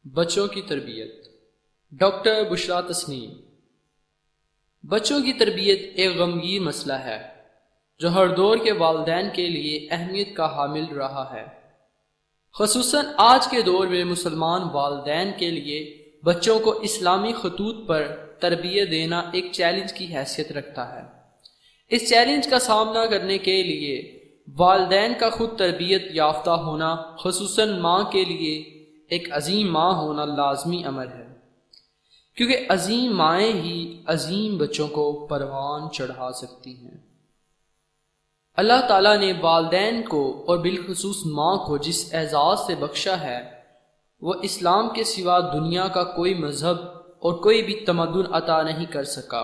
بچوں کی تربیت۔ ڈاکٹر بشریٰ تسنیم۔ بچوں کی تربیت ایک غمگین مسئلہ ہے جو ہر دور کے والدین کے لیے اہمیت کا حامل رہا ہے۔ خصوصاً آج کے دور میں مسلمان والدین کے لیے بچوں کو اسلامی خطوط پر تربیت دینا ایک چیلنج کی حیثیت رکھتا ہے۔ اس چیلنج کا سامنا کرنے کے لیے والدین کا خود تربیت یافتہ ہونا، خصوصاً ماں کے لیے ایک عظیم ماں ہونا لازمی امر ہے، کیونکہ عظیم مائیں ہی عظیم بچوں کو پروان چڑھا سکتی ہیں۔ اللہ تعالیٰ نے والدین کو اور بالخصوص ماں کو جس اعزاز سے بخشا ہے، وہ اسلام کے سوا دنیا کا کوئی مذہب اور کوئی بھی تمدن عطا نہیں کر سکا۔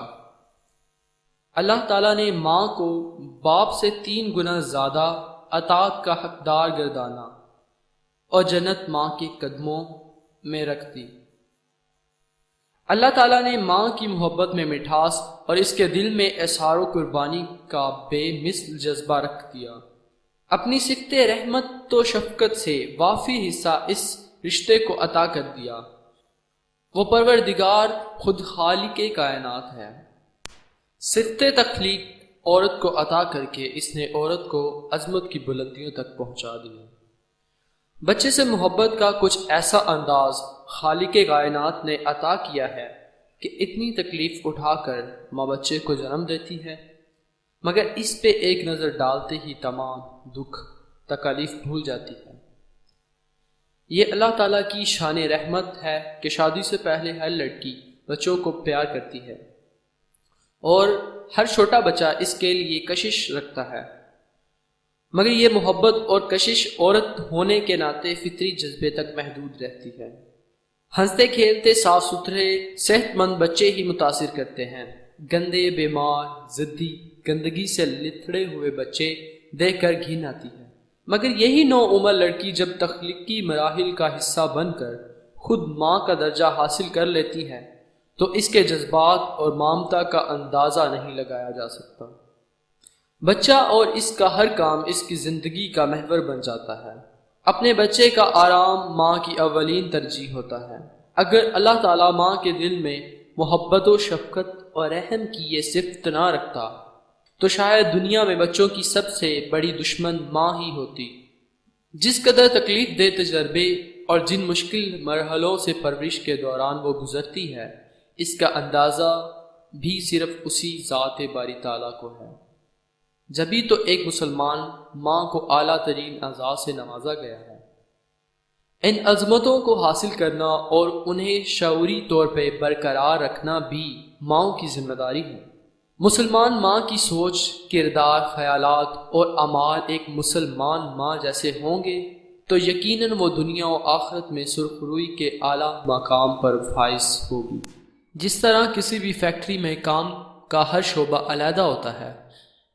اللہ تعالیٰ نے ماں کو باپ سے 3 گنا زیادہ عطا کا حقدار گردانا اور جنت ماں کے قدموں میں رکھ دی۔ اللہ تعالیٰ نے ماں کی محبت میں مٹھاس اور اس کے دل میں اظہار و قربانی کا بے مثل جذبہ رکھ دیا۔ اپنی صفت رحمت و شفقت سے وافی حصہ اس رشتے کو عطا کر دیا۔ وہ پروردگار خود خالق کائنات ہے۔ صفت تخلیق عورت کو عطا کر کے اس نے عورت کو عظمت کی بلندیوں تک پہنچا دیا۔ بچے سے محبت کا کچھ ایسا انداز خالق کائنات نے عطا کیا ہے کہ اتنی تکلیف اٹھا کر ماں بچے کو جنم دیتی ہے، مگر اس پہ ایک نظر ڈالتے ہی تمام دکھ تکالیف بھول جاتی ہے۔ یہ اللہ تعالیٰ کی شان رحمت ہے کہ شادی سے پہلے ہر لڑکی بچوں کو پیار کرتی ہے اور ہر چھوٹا بچہ اس کے لیے کشش رکھتا ہے، مگر یہ محبت اور کشش عورت ہونے کے ناطے فطری جذبے تک محدود رہتی ہے۔ ہنستے کھیلتے صاف ستھرے صحت مند بچے ہی متاثر کرتے ہیں۔ گندے، بیمار، ضدی، گندگی سے لتھڑے ہوئے بچے دیکھ کر گھن آتی ہے، مگر یہی نوعمر لڑکی جب تخلیقی مراحل کا حصہ بن کر خود ماں کا درجہ حاصل کر لیتی ہے تو اس کے جذبات اور ممتا کا اندازہ نہیں لگایا جا سکتا۔ بچہ اور اس کا ہر کام اس کی زندگی کا محور بن جاتا ہے۔ اپنے بچے کا آرام ماں کی اولین ترجیح ہوتا ہے۔ اگر اللہ تعالیٰ ماں کے دل میں محبت و شفقت اور رحم کی یہ صفت نہ رکھتا تو شاید دنیا میں بچوں کی سب سے بڑی دشمن ماں ہی ہوتی۔ جس قدر تکلیف دہ تجربے اور جن مشکل مرحلوں سے پرورش کے دوران وہ گزرتی ہے، اس کا اندازہ بھی صرف اسی ذات باری تعالیٰ کو ہے۔ جبھی تو ایک مسلمان ماں کو اعلیٰ ترین اعزاز سے نوازا گیا ہے۔ ان عظمتوں کو حاصل کرنا اور انہیں شعوری طور پہ برقرار رکھنا بھی ماؤں کی ذمہ داری ہے۔ مسلمان ماں کی سوچ، کردار، خیالات اور اعمال ایک مسلمان ماں جیسے ہوں گے تو یقیناً وہ دنیا و آخرت میں سرخروئی کے اعلیٰ مقام پر فائز ہوگی۔ جس طرح کسی بھی فیکٹری میں کام کا ہر شعبہ علیحدہ ہوتا ہے،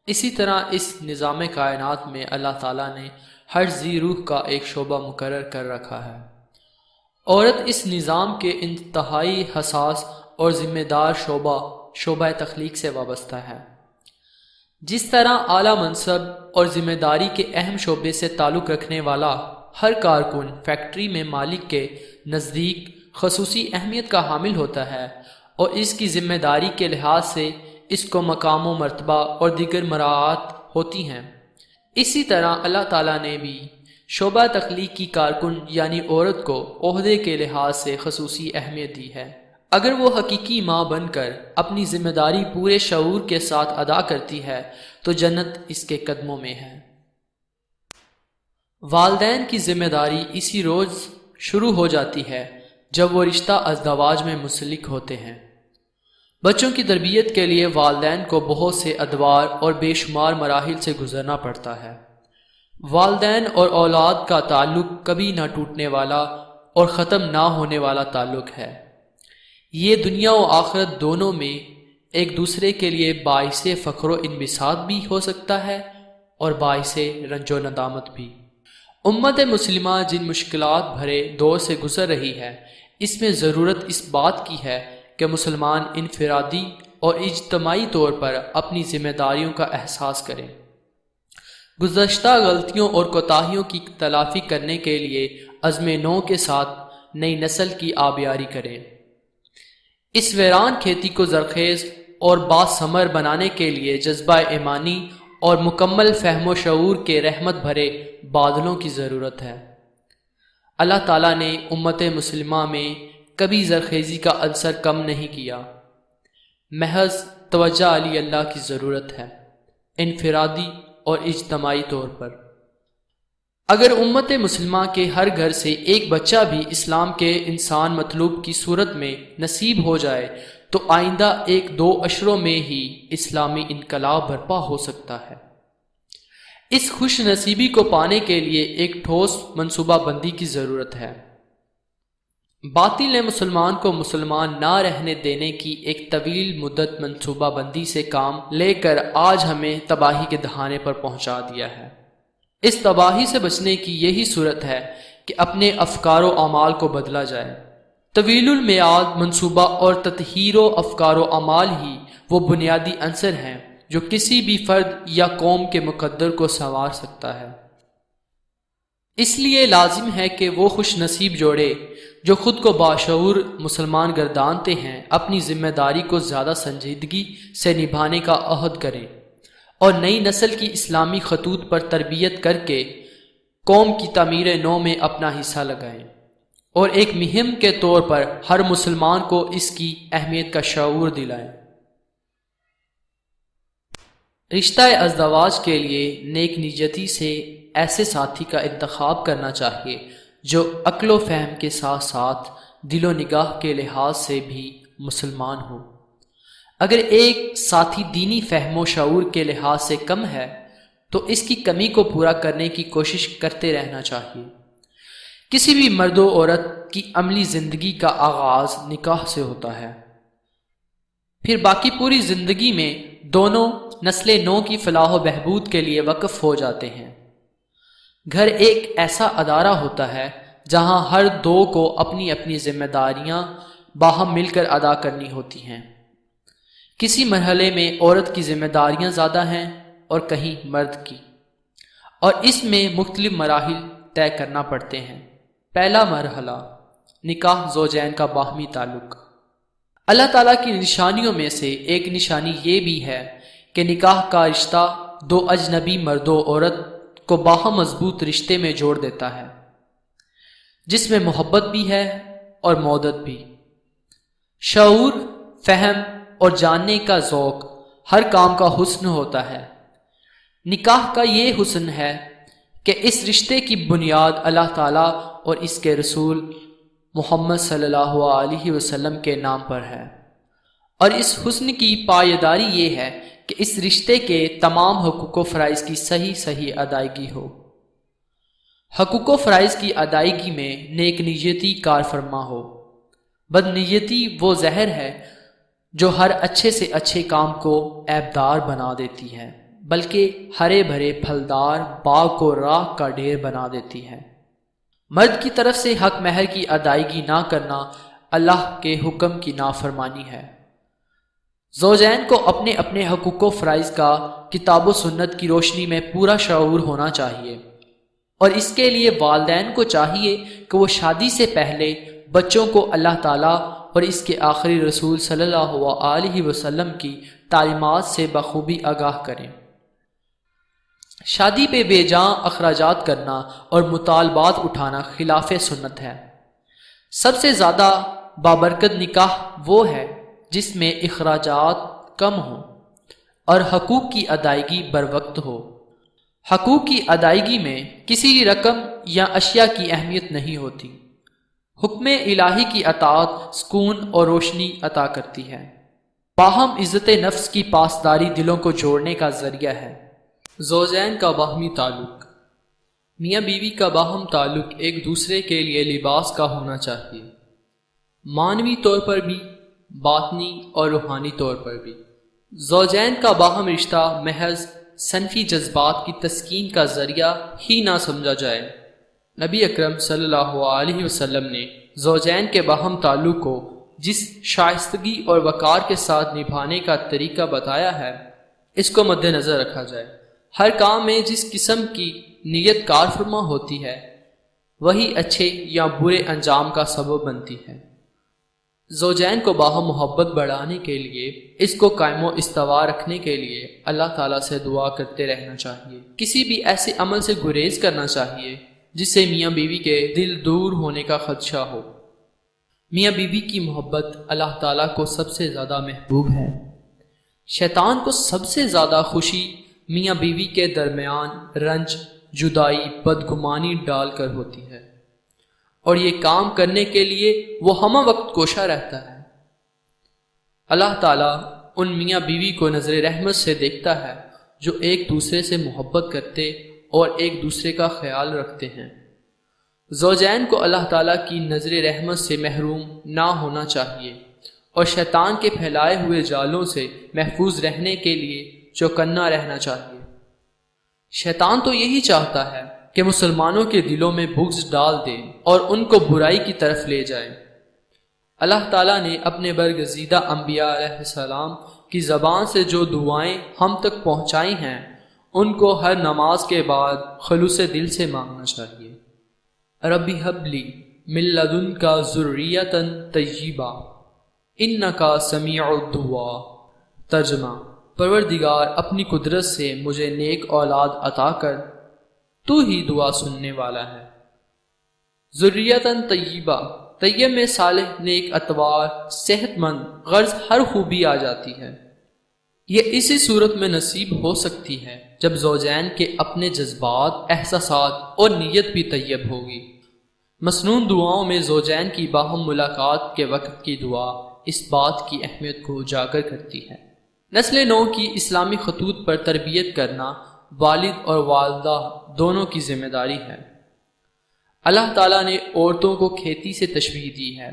اسی طرح اس نظام کائنات میں اللہ تعالیٰ نے ہر ذی روح کا ایک شعبہ مقرر کر رکھا ہے۔ عورت اس نظام کے انتہائی حساس اور ذمہ دار شعبہ تخلیق سے وابستہ ہے۔ جس طرح اعلیٰ منصب اور ذمہ داری کے اہم شعبے سے تعلق رکھنے والا ہر کارکن فیکٹری میں مالک کے نزدیک خصوصی اہمیت کا حامل ہوتا ہے اور اس کی ذمہ داری کے لحاظ سے اس کو مقام و مرتبہ اور دیگر مراعات ہوتی ہیں، اسی طرح اللہ تعالیٰ نے بھی شعبہ تخلیق کی کارکن یعنی عورت کو عہدے کے لحاظ سے خصوصی اہمیت دی ہے۔ اگر وہ حقیقی ماں بن کر اپنی ذمہ داری پورے شعور کے ساتھ ادا کرتی ہے تو جنت اس کے قدموں میں ہے۔ والدین کی ذمہ داری اسی روز شروع ہو جاتی ہے جب وہ رشتہ ازدواج میں منسلک ہوتے ہیں۔ بچوں کی تربیت کے لیے والدین کو بہت سے ادوار اور بے شمار مراحل سے گزرنا پڑتا ہے۔ والدین اور اولاد کا تعلق کبھی نہ ٹوٹنے والا اور ختم نہ ہونے والا تعلق ہے۔ یہ دنیا و آخرت دونوں میں ایک دوسرے کے لیے باعث فخر و انبساط بھی ہو سکتا ہے اور باعث رنج و ندامت بھی۔ امت مسلمہ جن مشکلات بھرے دور سے گزر رہی ہے، اس میں ضرورت اس بات کی ہے کہ مسلمان انفرادی اور اجتماعی طور پر اپنی ذمہ داریوں کا احساس کریں۔ گزشتہ غلطیوں اور کوتاہیوں کی تلافی کرنے کے لیے عزم نو کے ساتھ نئی نسل کی آبیاری کریں۔ اس ویران کھیتی کو زرخیز اور باثمر بنانے کے لیے جذبہ ایمانی اور مکمل فہم و شعور کے رحمت بھرے بادلوں کی ضرورت ہے۔ اللہ تعالیٰ نے امت مسلمہ میں کبھی زرخیزی کا عنصر کم نہیں کیا، محض توجہ علی اللہ کی ضرورت ہے، انفرادی اور اجتماعی طور پر۔ اگر امت مسلمہ کے ہر گھر سے ایک بچہ بھی اسلام کے انسان مطلوب کی صورت میں نصیب ہو جائے تو آئندہ 1-2 عشروں میں ہی اسلامی انقلاب برپا ہو سکتا ہے۔ اس خوش نصیبی کو پانے کے لیے ایک ٹھوس منصوبہ بندی کی ضرورت ہے۔ باطل نے مسلمان کو مسلمان نہ رہنے دینے کی ایک طویل مدت منصوبہ بندی سے کام لے کر آج ہمیں تباہی کے دہانے پر پہنچا دیا ہے۔ اس تباہی سے بچنے کی یہی صورت ہے کہ اپنے افکار و اعمال کو بدلا جائے۔ طویل المیعاد منصوبہ اور تطہیر و افکار و اعمال ہی وہ بنیادی عنصر ہیں جو کسی بھی فرد یا قوم کے مقدر کو سنوار سکتا ہے۔ اس لیے لازم ہے کہ وہ خوش نصیب جوڑے جو خود کو باشعور مسلمان گردانتے ہیں اپنی ذمہ داری کو زیادہ سنجیدگی سے نبھانے کا عہد کریں اور نئی نسل کی اسلامی خطوط پر تربیت کر کے قوم کی تعمیر نو میں اپنا حصہ لگائیں اور ایک مہم کے طور پر ہر مسلمان کو اس کی اہمیت کا شعور دلائیں۔ رشتہ ازدواج کے لیے نیک نیتی سے ایسے ساتھی کا انتخاب کرنا چاہیے جو عقل و فہم کے ساتھ ساتھ دل و نگاہ کے لحاظ سے بھی مسلمان ہو۔ اگر ایک ساتھی دینی فہم و شعور کے لحاظ سے کم ہے تو اس کی کمی کو پورا کرنے کی کوشش کرتے رہنا چاہیے۔ کسی بھی مرد و عورت کی عملی زندگی کا آغاز نکاح سے ہوتا ہے، پھر باقی پوری زندگی میں دونوں نسل نو کی فلاح و بہبود کے لیے وقف ہو جاتے ہیں۔ گھر ایک ایسا ادارہ ہوتا ہے جہاں ہر دو کو اپنی اپنی ذمہ داریاں باہم مل کر ادا کرنی ہوتی ہیں۔ کسی مرحلے میں عورت کی ذمہ داریاں زیادہ ہیں اور کہیں مرد کی، اور اس میں مختلف مراحل طے کرنا پڑتے ہیں۔ پہلا مرحلہ نکاح زوجین کا باہمی تعلق۔ اللہ تعالیٰ کی نشانیوں میں سے ایک نشانی یہ بھی ہے کہ نکاح کا رشتہ دو اجنبی مرد و عورت کو باہم مضبوط رشتے میں جوڑ دیتا ہے، جس میں محبت بھی ہے اور مودت بھی، شعور، فہم اور جاننے کا ذوق، ہر کام کا حسن ہوتا ہے۔ نکاح کا یہ حسن ہے کہ اس رشتے کی بنیاد اللہ تعالیٰ اور اس کے رسول محمد صلی اللہ علیہ وسلم کے نام پر ہے، اور اس حسن کی پائیداری یہ ہے کہ اس رشتے کے تمام حقوق و فرائض کی صحیح ادائیگی ہو۔ حقوق و فرائض کی ادائیگی میں نیک نیتی کار فرما ہو۔ بد نیتی وہ زہر ہے جو ہر اچھے سے اچھے کام کو عیبدار بنا دیتی ہے، بلکہ ہرے بھرے پھلدار باغ کو راکھ کا ڈھیر بنا دیتی ہے۔ مرد کی طرف سے حق مہر کی ادائیگی نہ کرنا اللہ کے حکم کی نافرمانی ہے۔ زوجین کو اپنے اپنے حقوق و فرائض کا کتاب و سنت کی روشنی میں پورا شعور ہونا چاہیے، اور اس کے لیے والدین کو چاہیے کہ وہ شادی سے پہلے بچوں کو اللہ تعالیٰ اور اس کے آخری رسول صلی اللہ علیہ وسلم کی تعلیمات سے بخوبی آگاہ کریں۔ شادی پہ بے جان اخراجات کرنا اور مطالبات اٹھانا خلاف سنت ہے۔ سب سے زیادہ بابرکت نکاح وہ ہے جس میں اخراجات کم ہوں اور حقوق کی ادائیگی بروقت ہو۔ حقوق کی ادائیگی میں کسی رقم یا اشیاء کی اہمیت نہیں ہوتی۔ حکم الہی کی اطاعت سکون اور روشنی عطا کرتی ہے۔ باہم عزت نفس کی پاسداری دلوں کو جوڑنے کا ذریعہ ہے۔ زوجین کا باہمی تعلق۔ میاں بیوی کا باہم تعلق ایک دوسرے کے لیے لباس کا ہونا چاہیے، معنوی طور پر بھی، باطنی اور روحانی طور پر بھی۔ زوجین کا باہم رشتہ محض صنفی جذبات کی تسکین کا ذریعہ ہی نہ سمجھا جائے۔ نبی اکرم صلی اللہ علیہ وسلم نے زوجین کے باہم تعلق کو جس شائستگی اور وقار کے ساتھ نبھانے کا طریقہ بتایا ہے، اس کو مد نظر رکھا جائے۔ ہر کام میں جس قسم کی نیت کار فرما ہوتی ہے، وہی اچھے یا برے انجام کا سبب بنتی ہے۔ زوجین کو باہم محبت بڑھانے کے لیے، اس کو قائم و استوا رکھنے کے لیے اللہ تعالیٰ سے دعا کرتے رہنا چاہیے۔ کسی بھی ایسے عمل سے گریز کرنا چاہیے جس سے میاں بیوی کے دل دور ہونے کا خدشہ ہو۔ میاں بیوی کی محبت اللہ تعالیٰ کو سب سے زیادہ محبوب ہے۔ شیطان کو سب سے زیادہ خوشی میاں بیوی کے درمیان رنج، جدائی، بدگمانی ڈال کر ہوتی ہے، اور یہ کام کرنے کے لیے وہ ہمہ وقت کوشاں رہتا ہے۔ اللہ تعالیٰ ان میاں بیوی کو نظر رحمت سے دیکھتا ہے جو ایک دوسرے سے محبت کرتے اور ایک دوسرے کا خیال رکھتے ہیں۔ زوجین کو اللہ تعالیٰ کی نظر رحمت سے محروم نہ ہونا چاہیے اور شیطان کے پھیلائے ہوئے جالوں سے محفوظ رہنے کے لیے چوکنا رہنا چاہیے۔ شیطان تو یہی چاہتا ہے کہ مسلمانوں کے دلوں میں بغض ڈال دے اور ان کو برائی کی طرف لے جائے۔ اللہ تعالیٰ نے اپنے برگزیدہ انبیاء علیہ السلام کی زبان سے جو دعائیں ہم تک پہنچائی ہیں، ان کو ہر نماز کے بعد خلوص دل سے مانگنا چاہیے۔ ربی ہب لی من لدنک ذریۃ طیبہ انک سمیع الدعاء۔ ترجمہ: پروردگار اپنی قدرت سے مجھے نیک اولاد عطا کر، تو ہی دعا سننے والا ہے۔ ذریۃ طیبہ، طیب میں صالح، نیک، اتوار، صحت مند، غرض ہر خوبی آ جاتی ہے۔ یہ اسی صورت میں نصیب ہو سکتی ہے جب زوجین کے اپنے جذبات، احساسات اور نیت بھی طیب ہوگی۔ مسنون دعاؤں میں زوجین کی باہم ملاقات کے وقت کی دعا اس بات کی اہمیت کو اجاگر کرتی ہے۔ نسل نو کی اسلامی خطوط پر تربیت کرنا والد اور والدہ دونوں کی ذمہ داری ہے۔ اللہ تعالیٰ نے عورتوں کو کھیتی سے تشبیہ دی ہے،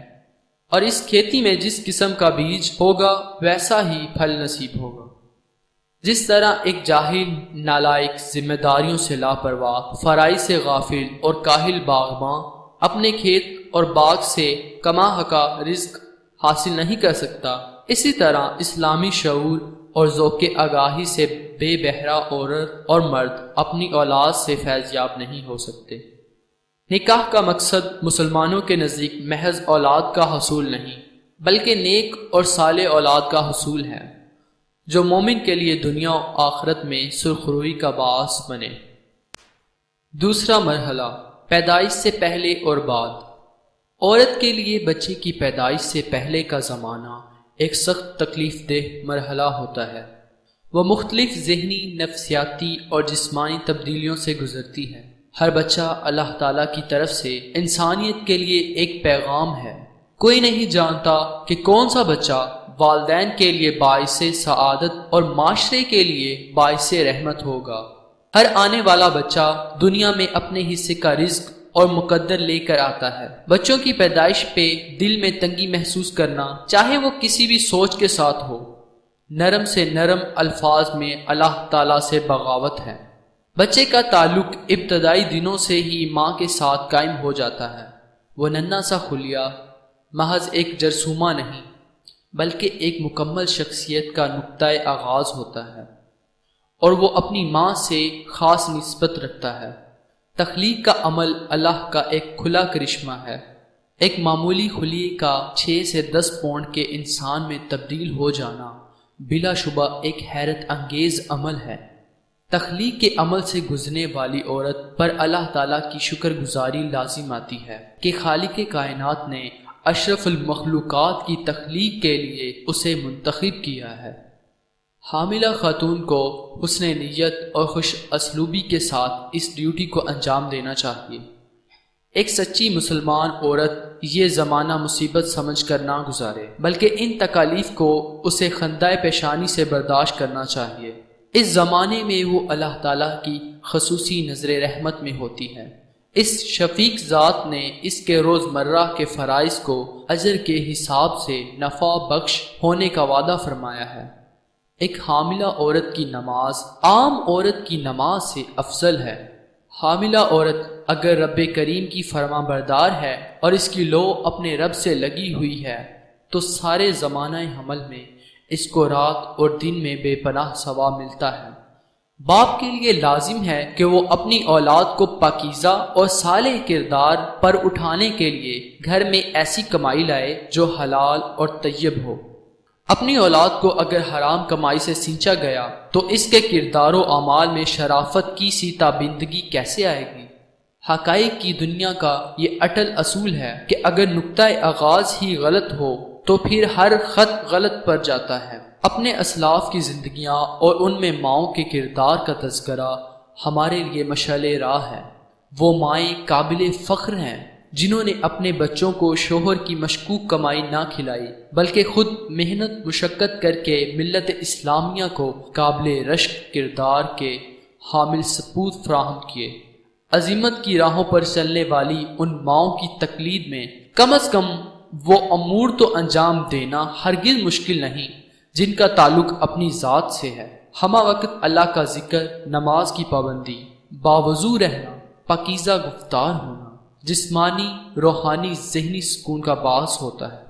اور اس کھیتی میں جس قسم کا بیج ہوگا ویسا ہی پھل نصیب ہوگا۔ جس طرح ایک جاہل، نالائق، ذمہ داریوں سے لاپرواہ، فرائض سے غافل اور کاہل باغباں اپنے کھیت اور باغ سے کما حقہ رزق حاصل نہیں کر سکتا، اسی طرح اسلامی شعور اور ذوق آگاہی سے بے بہرہ عورت اور مرد اپنی اولاد سے فیض یاب نہیں ہو سکتے۔ نکاح کا مقصد مسلمانوں کے نزدیک محض اولاد کا حصول نہیں، بلکہ نیک اور صالح اولاد کا حصول ہے، جو مومن کے لیے دنیا و آخرت میں سرخروئی کا باعث بنے۔ دوسرا مرحلہ، پیدائش سے پہلے اور بعد۔ عورت کے لیے بچے کی پیدائش سے پہلے کا زمانہ ایک سخت تکلیف دہ مرحلہ ہوتا ہے۔ وہ مختلف ذہنی، نفسیاتی اور جسمانی تبدیلیوں سے گزرتی ہے۔ ہر بچہ اللہ تعالیٰ کی طرف سے انسانیت کے لیے ایک پیغام ہے۔ کوئی نہیں جانتا کہ کون سا بچہ والدین کے لیے باعث سعادت اور معاشرے کے لیے باعث رحمت ہوگا۔ ہر آنے والا بچہ دنیا میں اپنے حصے کا رزق اور مقدر لے کر آتا ہے۔ بچوں کی پیدائش پہ دل میں تنگی محسوس کرنا، چاہے وہ کسی بھی سوچ کے ساتھ ہو، نرم سے نرم الفاظ میں اللہ تعالیٰ سے بغاوت ہے۔ بچے کا تعلق ابتدائی دنوں سے ہی ماں کے ساتھ قائم ہو جاتا ہے۔ وہ ننھا سا خلیہ محض ایک جرثومہ نہیں، بلکہ ایک مکمل شخصیت کا نقطۂ آغاز ہوتا ہے، اور وہ اپنی ماں سے خاص نسبت رکھتا ہے۔ تخلیق کا عمل اللہ کا ایک کھلا کرشمہ ہے۔ ایک معمولی خلیے کا 6 سے 10 پاؤنڈ کے انسان میں تبدیل ہو جانا بلا شبہ ایک حیرت انگیز عمل ہے۔ تخلیق کے عمل سے گزرنے والی عورت پر اللہ تعالیٰ کی شکر گزاری لازم آتی ہے کہ خالق کائنات نے اشرف المخلوقات کی تخلیق کے لیے اسے منتخب کیا ہے۔ حاملہ خاتون کو حسن نیت اور خوش اسلوبی کے ساتھ اس ڈیوٹی کو انجام دینا چاہیے۔ ایک سچی مسلمان عورت یہ زمانہ مصیبت سمجھ کر نہ گزارے، بلکہ ان تکالیف کو اسے خندۂ پیشانی سے برداشت کرنا چاہیے۔ اس زمانے میں وہ اللہ تعالیٰ کی خصوصی نظر رحمت میں ہوتی ہے۔ اس شفیق ذات نے اس کے روزمرہ کے فرائض کو اجر کے حساب سے نفع بخش ہونے کا وعدہ فرمایا ہے۔ ایک حاملہ عورت کی نماز عام عورت کی نماز سے افضل ہے۔ حاملہ عورت اگر رب کریم کی فرما بردار ہے اور اس کی لو اپنے رب سے لگی ہوئی ہے تو سارے زمانہ حمل میں اس کو رات اور دن میں بے پناہ ثواب ملتا ہے۔ باپ کے لیے لازم ہے کہ وہ اپنی اولاد کو پاکیزہ اور صالح کردار پر اٹھانے کے لیے گھر میں ایسی کمائی لائے جو حلال اور طیب ہو۔ اپنی اولاد کو اگر حرام کمائی سے سینچا گیا تو اس کے کردار و اعمال میں شرافت کی سی تابندگی کیسے آئے گی؟ حقائق کی دنیا کا یہ اٹل اصول ہے کہ اگر نقطۂ آغاز ہی غلط ہو تو پھر ہر خط غلط پر جاتا ہے۔ اپنے اسلاف کی زندگیاں اور ان میں ماؤں کے کردار کا تذکرہ ہمارے لیے مشعل راہ ہے۔ وہ مائیں قابل فخر ہیں جنہوں نے اپنے بچوں کو شوہر کی مشکوک کمائی نہ کھلائی بلکہ خود محنت مشقت کر کے ملت اسلامیہ کو قابل رشک کردار کے حامل سپوت فراہم کیے۔ عظمت کی راہوں پر چلنے والی ان ماؤں کی تقلید میں کم از کم وہ امور تو انجام دینا ہرگز مشکل نہیں جن کا تعلق اپنی ذات سے ہے۔ ہمہ وقت اللہ کا ذکر، نماز کی پابندی، باوضو رہنا، پاکیزہ گفتار ہونا جسمانی، روحانی، ذہنی سکون کا باعث ہوتا ہے۔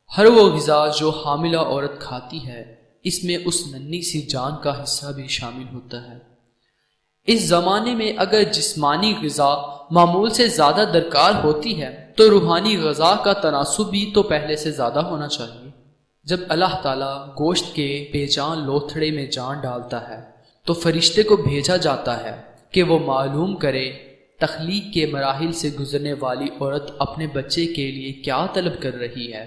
ہر وہ غذا جو حاملہ عورت کھاتی ہے اس میں اس ننھی سی جان کا حصہ بھی شامل ہوتا ہے۔ اس زمانے میں اگر جسمانی غذا معمول سے زیادہ درکار ہوتی ہے تو روحانی غذا کا تناسب بھی تو پہلے سے زیادہ ہونا چاہیے۔ جب اللہ تعالیٰ گوشت کے بے جان لوتھڑے میں جان ڈالتا ہے تو فرشتے کو بھیجا جاتا ہے کہ وہ معلوم کرے تخلیق کے مراحل سے گزرنے والی عورت اپنے بچے کے لیے کیا طلب کر رہی ہے،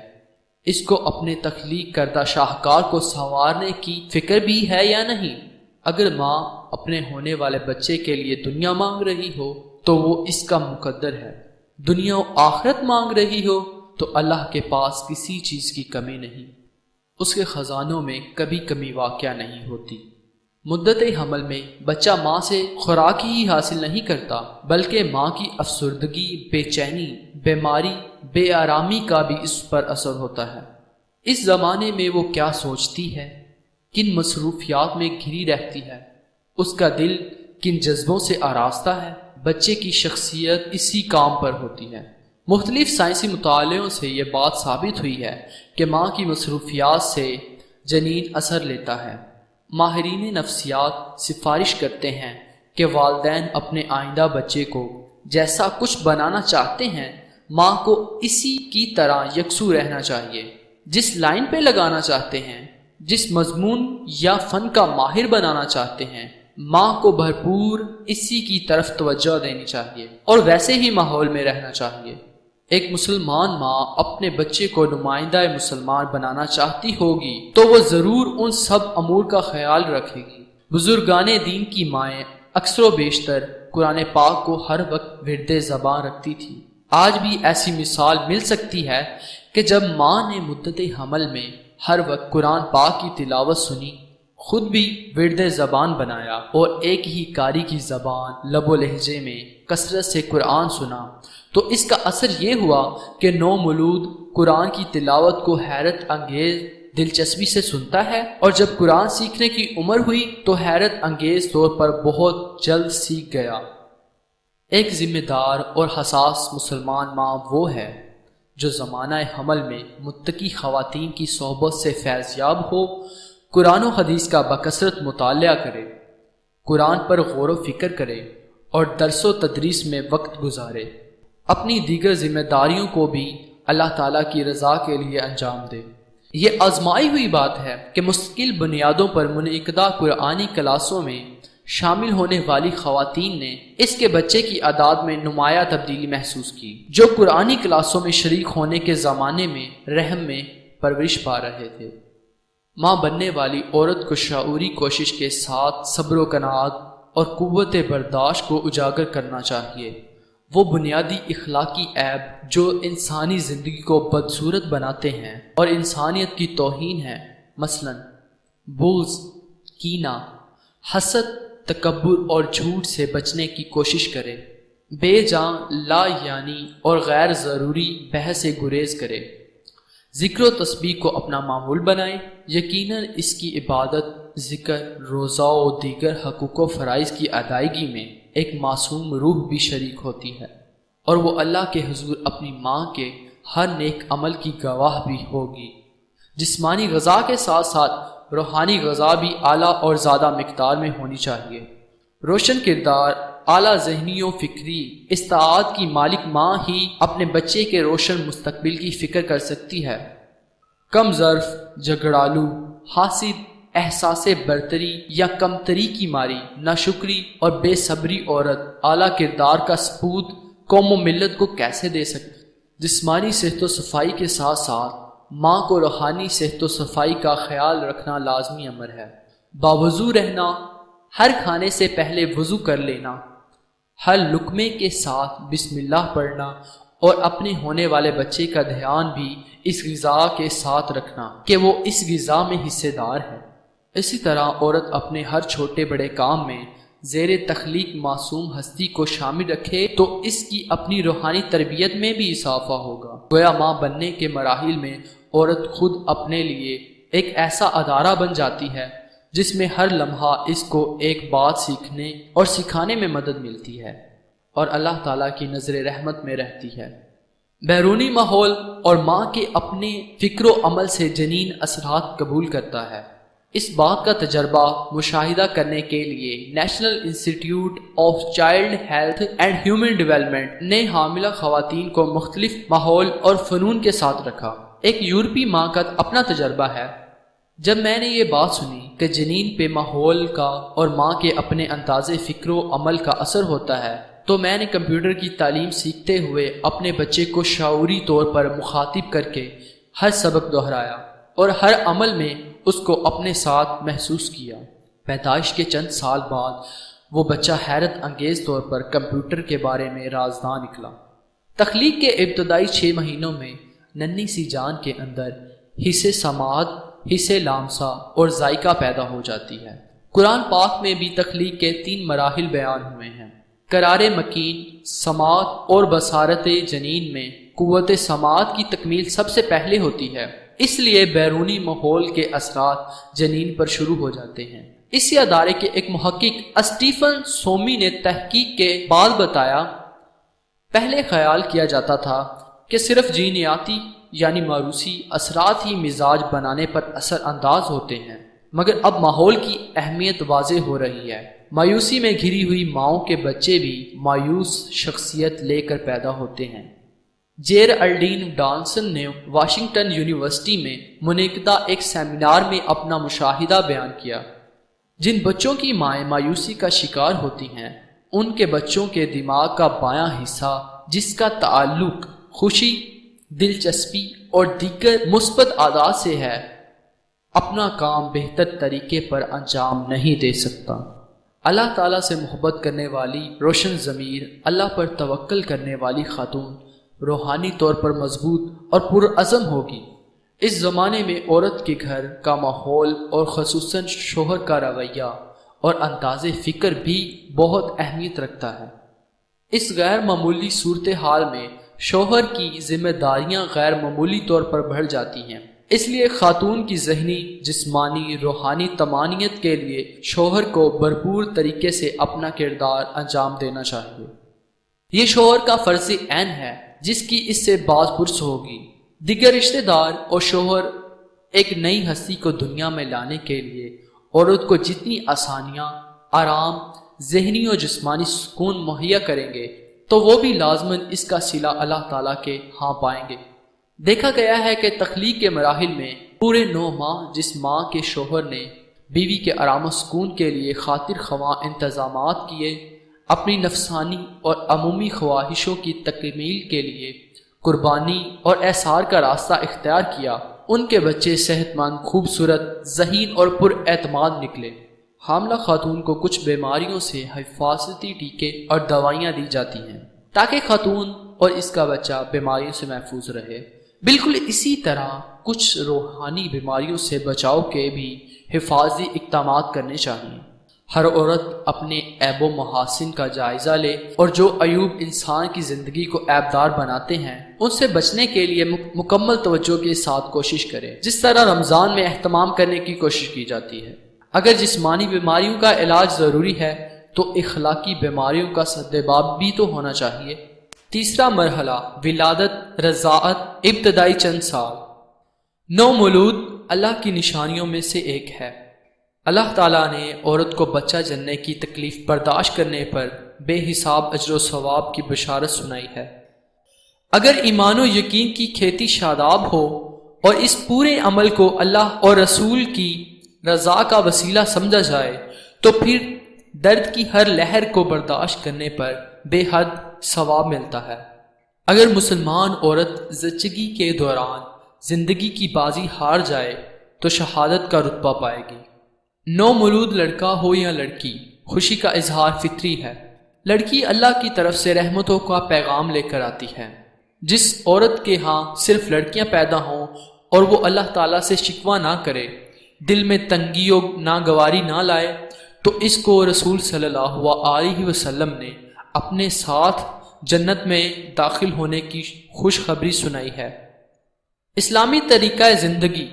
اس کو اپنے تخلیق کردہ شاہکار کو سنوارنے کی فکر بھی ہے یا نہیں۔ اگر ماں اپنے ہونے والے بچے کے لیے دنیا مانگ رہی ہو تو وہ اس کا مقدر ہے، دنیا و آخرت مانگ رہی ہو تو اللہ کے پاس کسی چیز کی کمی نہیں، اس کے خزانوں میں کبھی کمی واقع نہیں ہوتی۔ مدت حمل میں بچہ ماں سے خوراک ہی حاصل نہیں کرتا بلکہ ماں کی افسردگی، بے چینی، بیماری، بے آرامی کا بھی اس پر اثر ہوتا ہے۔ اس زمانے میں وہ کیا سوچتی ہے، کن مصروفیات میں گھری رہتی ہے، اس کا دل کن جذبوں سے آراستہ ہے، بچے کی شخصیت اسی کام پر ہوتی ہے۔ مختلف سائنسی مطالعوں سے یہ بات ثابت ہوئی ہے کہ ماں کی مصروفیات سے جنین اثر لیتا ہے۔ ماہرین نفسیات سفارش کرتے ہیں کہ والدین اپنے آئندہ بچے کو جیسا کچھ بنانا چاہتے ہیں ماں کو اسی کی طرح یکسو رہنا چاہیے۔ جس لائن پہ لگانا چاہتے ہیں، جس مضمون یا فن کا ماہر بنانا چاہتے ہیں، ماں کو بھرپور اسی کی طرف توجہ دینی چاہیے اور ویسے ہی ماحول میں رہنا چاہیے۔ ایک مسلمان ماں اپنے بچے کو نمائندہ مسلمان بنانا چاہتی ہوگی تو وہ ضرور ان سب امور کا خیال رکھے گی۔ بزرگان دین کی مائیں اکثر و بیشتر قرآن پاک کو ہر وقت ورد زبان رکھتی تھی۔ آج بھی ایسی مثال مل سکتی ہے کہ جب ماں نے مدت حمل میں ہر وقت قرآن پاک کی تلاوت سنی، خود بھی ورد زبان بنایا اور ایک ہی قاری کی زبان، لب و لہجے میں کثرت سے قرآن سنا تو اس کا اثر یہ ہوا کہ نومولود قرآن کی تلاوت کو حیرت انگیز دلچسپی سے سنتا ہے اور جب قرآن سیکھنے کی عمر ہوئی تو حیرت انگیز طور پر بہت جلد سیکھ گیا۔ ایک ذمہ دار اور حساس مسلمان ماں وہ ہے جو زمانہ حمل میں متقی خواتین کی صحبت سے فیض یاب ہو، قرآن و حدیث کا بکثرت مطالعہ کرے، قرآن پر غور و فکر کرے اور درس و تدریس میں وقت گزارے، اپنی دیگر ذمہ داریوں کو بھی اللہ تعالیٰ کی رضا کے لیے انجام دے۔ یہ آزمائی ہوئی بات ہے کہ مستقل بنیادوں پر منعقدہ قرآنی کلاسوں میں شامل ہونے والی خواتین نے اس کے بچے کی اعداد میں نمایاں تبدیلی محسوس کی، جو قرآنی کلاسوں میں شریک ہونے کے زمانے میں رحم میں پرورش پا رہے تھے۔ ماں بننے والی عورت کو شعوری کوشش کے ساتھ صبر و قناعت اور قوت برداشت کو اجاگر کرنا چاہیے۔ وہ بنیادی اخلاقی عیب جو انسانی زندگی کو بدصورت بناتے ہیں اور انسانیت کی توہین ہے، مثلا بغض، کینہ، حسد، تکبر اور جھوٹ سے بچنے کی کوشش کرے، بے جان لا یعنی اور غیر ضروری بحث سے گریز کرے، ذکر و تسبیح کو اپنا معمول بنائے۔ یقیناً اس کی عبادت، ذکر، روزہ و دیگر حقوق و فرائض کی ادائیگی میں ایک معصوم روح بھی شریک ہوتی ہے اور وہ اللہ کے حضور اپنی ماں کے ہر نیک عمل کی گواہ بھی ہوگی۔ جسمانی غذا کے ساتھ ساتھ روحانی غذا بھی اعلیٰ اور زیادہ مقدار میں ہونی چاہیے۔ روشن کردار، اعلیٰ ذہنی و فکری استعداد کی مالک ماں ہی اپنے بچے کے روشن مستقبل کی فکر کر سکتی ہے۔ کم ظرف، جھگڑالو، حاسد، احساس برتری یا کمتری کی ماری، ناشکری اور بے صبری عورت اعلیٰ کردار کا ثبوت قوم و ملت کو کیسے دے سکتی؟ جسمانی صحت و صفائی کے ساتھ ساتھ ماں کو روحانی صحت و صفائی کا خیال رکھنا لازمی امر ہے۔ باوضو رہنا، ہر کھانے سے پہلے وضو کر لینا، ہر لقمے کے ساتھ بسم اللہ پڑھنا اور اپنے ہونے والے بچے کا دھیان بھی اس غذا کے ساتھ رکھنا کہ وہ اس غذا میں حصے دار ہے۔ اسی طرح عورت اپنے ہر چھوٹے بڑے کام میں زیر تخلیق معصوم ہستی کو شامل رکھے تو اس کی اپنی روحانی تربیت میں بھی اضافہ ہوگا۔ گویا ماں بننے کے مراحل میں عورت خود اپنے لیے ایک ایسا ادارہ بن جاتی ہے جس میں ہر لمحہ اس کو ایک بات سیکھنے اور سکھانے میں مدد ملتی ہے اور اللہ تعالیٰ کی نظر رحمت میں رہتی ہے۔ بیرونی ماحول اور ماں کے اپنے فکر و عمل سے جنین اثرات قبول کرتا ہے۔ اس بات کا تجربہ مشاہدہ کرنے کے لیے national institute of child health and human development نے حاملہ خواتین کو مختلف ماحول اور فنون کے ساتھ رکھا۔ ایک یورپی ماں کا اپنا تجربہ ہے۔ جب میں نے یہ بات سنی کہ جنین پہ ماحول کا اور ماں کے اپنے انداز فکر و عمل کا اثر ہوتا ہے تو میں نے کمپیوٹر کی تعلیم سیکھتے ہوئے اپنے بچے کو شعوری طور پر مخاطب کر کے ہر سبق دہرایا اور ہر عمل میں اس کو اپنے ساتھ محسوس کیا۔ پیدائش کے چند سال بعد وہ بچہ حیرت انگیز طور پر کمپیوٹر کے بارے میں رازداں نکلا۔ تخلیق کے ابتدائی 6 مہینوں میں ننھی سی جان کے اندر حصے سماعت، حصے لامسا اور ذائقہ پیدا ہو جاتی ہے۔ قرآن پاک میں بھی تخلیق کے 3 مراحل بیان ہوئے ہیں۔ قرار مکین، سماعت اور بصارت جنین میں قوت سماعت کی تکمیل سب سے پہلے ہوتی ہے، اس لیے بیرونی ماحول کے اثرات جنین پر شروع ہو جاتے ہیں۔ اسی ادارے کے ایک محقق اسٹیفن سومی نے تحقیق کے بعد بتایا، پہلے خیال کیا جاتا تھا کہ صرف جینیاتی یعنی موروثی اثرات ہی مزاج بنانے پر اثر انداز ہوتے ہیں، مگر اب ماحول کی اہمیت واضح ہو رہی ہے۔ مایوسی میں گھری ہوئی ماؤں کے بچے بھی مایوس شخصیت لے کر پیدا ہوتے ہیں۔ جیر الڈین ڈانسن نے واشنگٹن یونیورسٹی میں منعقدہ ایک سیمینار میں اپنا مشاہدہ بیان کیا۔ جن بچوں کی مائیں مایوسی کا شکار ہوتی ہیں ان کے بچوں کے دماغ کا بایاں حصہ جس کا تعلق خوشی، دلچسپی اور دیگر مثبت عادات سے ہے، اپنا کام بہتر طریقے پر انجام نہیں دے سکتا۔ اللہ تعالیٰ سے محبت کرنے والی روشن ضمیر، اللہ پر توکل کرنے والی خاتون روحانی طور پر مضبوط اور پرعزم ہوگی۔ اس زمانے میں عورت کے گھر کا ماحول اور خصوصاً شوہر کا رویہ اور انداز فکر بھی بہت اہمیت رکھتا ہے۔ اس غیر معمولی صورتحال میں شوہر کی ذمہ داریاں غیر معمولی طور پر بڑھ جاتی ہیں، اس لیے خاتون کی ذہنی، جسمانی، روحانی طمانینت کے لیے شوہر کو بھرپور طریقے سے اپنا کردار انجام دینا چاہیے۔ یہ شوہر کا فرض عین ہے جس کی اس سے باز پرس ہوگی۔ دیگر رشتہ دار اور شوہر ایک نئی ہستی کو دنیا میں لانے کے لیے عورت کو جتنی آسانیاں، آرام، ذہنی اور جسمانی سکون مہیا کریں گے تو وہ بھی لازماً اس کا صلہ اللہ تعالیٰ کے ہاں پائیں گے۔ دیکھا گیا ہے کہ تخلیق کے مراحل میں پورے 9 ماہ جس ماں کے شوہر نے بیوی کے آرام و سکون کے لیے خاطر خواہ انتظامات کیے، اپنی نفسانی اور عمومی خواہشوں کی تکمیل کے لیے قربانی اور احسار کا راستہ اختیار کیا، ان کے بچے صحت مند، خوبصورت، ذہین اور پر اعتماد نکلے۔ حاملہ خاتون کو کچھ بیماریوں سے حفاظتی ٹیکے اور دوائیاں دی جاتی ہیں تاکہ خاتون اور اس کا بچہ بیماریوں سے محفوظ رہے۔ بالکل اسی طرح کچھ روحانی بیماریوں سے بچاؤ کے بھی حفاظتی اقدامات کرنے چاہیے۔ ہر عورت اپنے عیب و محاسن کا جائزہ لے اور جو عیوب انسان کی زندگی کو عیبدار بناتے ہیں ان سے بچنے کے لیے مکمل توجہ کے ساتھ کوشش کرے، جس طرح رمضان میں اہتمام کرنے کی کوشش کی جاتی ہے۔ اگر جسمانی بیماریوں کا علاج ضروری ہے تو اخلاقی بیماریوں کا سدباب بھی تو ہونا چاہیے۔ تیسرا مرحلہ ولادت، رضاعت، ابتدائی چند سال۔ نومولود اللہ کی نشانیوں میں سے ایک ہے۔ اللہ تعالیٰ نے عورت کو بچہ جننے کی تکلیف برداشت کرنے پر بے حساب اجر و ثواب کی بشارت سنائی ہے۔ اگر ایمان و یقین کی کھیتی شاداب ہو اور اس پورے عمل کو اللہ اور رسول کی رضا کا وسیلہ سمجھا جائے تو پھر درد کی ہر لہر کو برداشت کرنے پر بے حد ثواب ملتا ہے۔ اگر مسلمان عورت زچگی کے دوران زندگی کی بازی ہار جائے تو شہادت کا رتبہ پائے گی۔ نو مولود لڑکا ہو یا لڑکی، خوشی کا اظہار فطری ہے۔ لڑکی اللہ کی طرف سے رحمتوں کا پیغام لے کر آتی ہے۔ جس عورت کے ہاں صرف لڑکیاں پیدا ہوں اور وہ اللہ تعالیٰ سے شکوہ نہ کرے، دل میں تنگی و ناگواری نہ لائے، تو اس کو رسول صلی اللہ علیہ وسلم نے اپنے ساتھ جنت میں داخل ہونے کی خوشخبری سنائی ہے۔ اسلامی طریقہ زندگی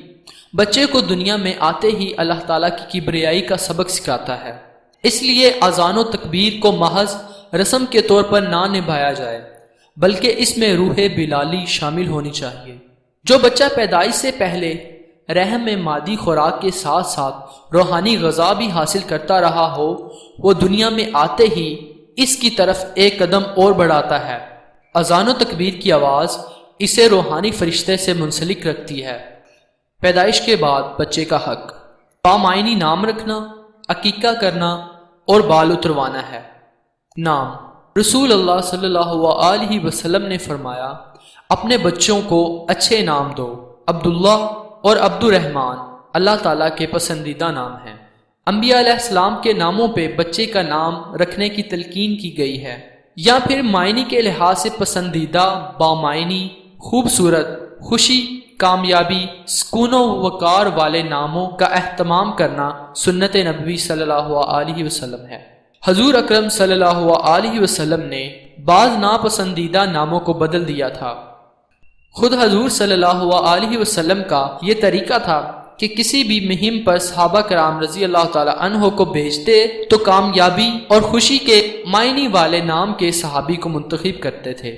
بچے کو دنیا میں آتے ہی اللہ تعالیٰ کی کبریائی کا سبق سکھاتا ہے، اس لیے اذان و تکبیر کو محض رسم کے طور پر نہ نبھایا جائے بلکہ اس میں روح بلالی شامل ہونی چاہیے۔ جو بچہ پیدائش سے پہلے رحم میں مادی خوراک کے ساتھ ساتھ روحانی غذا بھی حاصل کرتا رہا ہو، وہ دنیا میں آتے ہی اس کی طرف ایک قدم اور بڑھاتا ہے۔ اذان و تکبیر کی آواز اسے روحانی فرشتے سے منسلک رکھتی ہے۔ پیدائش کے بعد بچے کا حق بامعنی نام رکھنا، عقیقہ کرنا اور بال اتروانا ہے۔ نام رسول اللہ صلی اللہ علیہ وسلم نے فرمایا، اپنے بچوں کو اچھے نام دو۔ عبداللہ اور عبد الرحمن اللہ تعالیٰ کے پسندیدہ نام ہیں۔ انبیاء علیہ السلام کے ناموں پہ بچے کا نام رکھنے کی تلقین کی گئی ہے، یا پھر معنی کے لحاظ سے پسندیدہ، بامعنی، خوبصورت، خوشی، کامیابی، سکون و وقار والے ناموں کا اہتمام کرنا سنت نبوی صلی اللہ علیہ وسلم ہے۔ حضور اکرم صلی اللہ علیہ وسلم نے بعض ناپسندیدہ ناموں کو بدل دیا تھا۔ خود حضور صلی اللہ علیہ وسلم کا یہ طریقہ تھا کہ کسی بھی مہم پر صحابہ کرام رضی اللہ تعالی عنہ کو بھیجتے تو کامیابی اور خوشی کے معنی والے نام کے صحابی کو منتخب کرتے تھے۔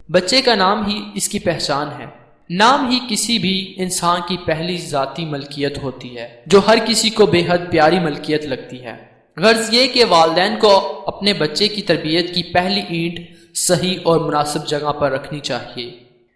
بچے کا نام ہی اس کی پہچان ہے۔ نام ہی کسی بھی انسان کی پہلی ذاتی ملکیت ہوتی ہے جو ہر کسی کو بے حد پیاری ملکیت لگتی ہے۔ غرض یہ کہ والدین کو اپنے بچے کی تربیت کی پہلی اینٹ صحیح اور مناسب جگہ پر رکھنی چاہیے۔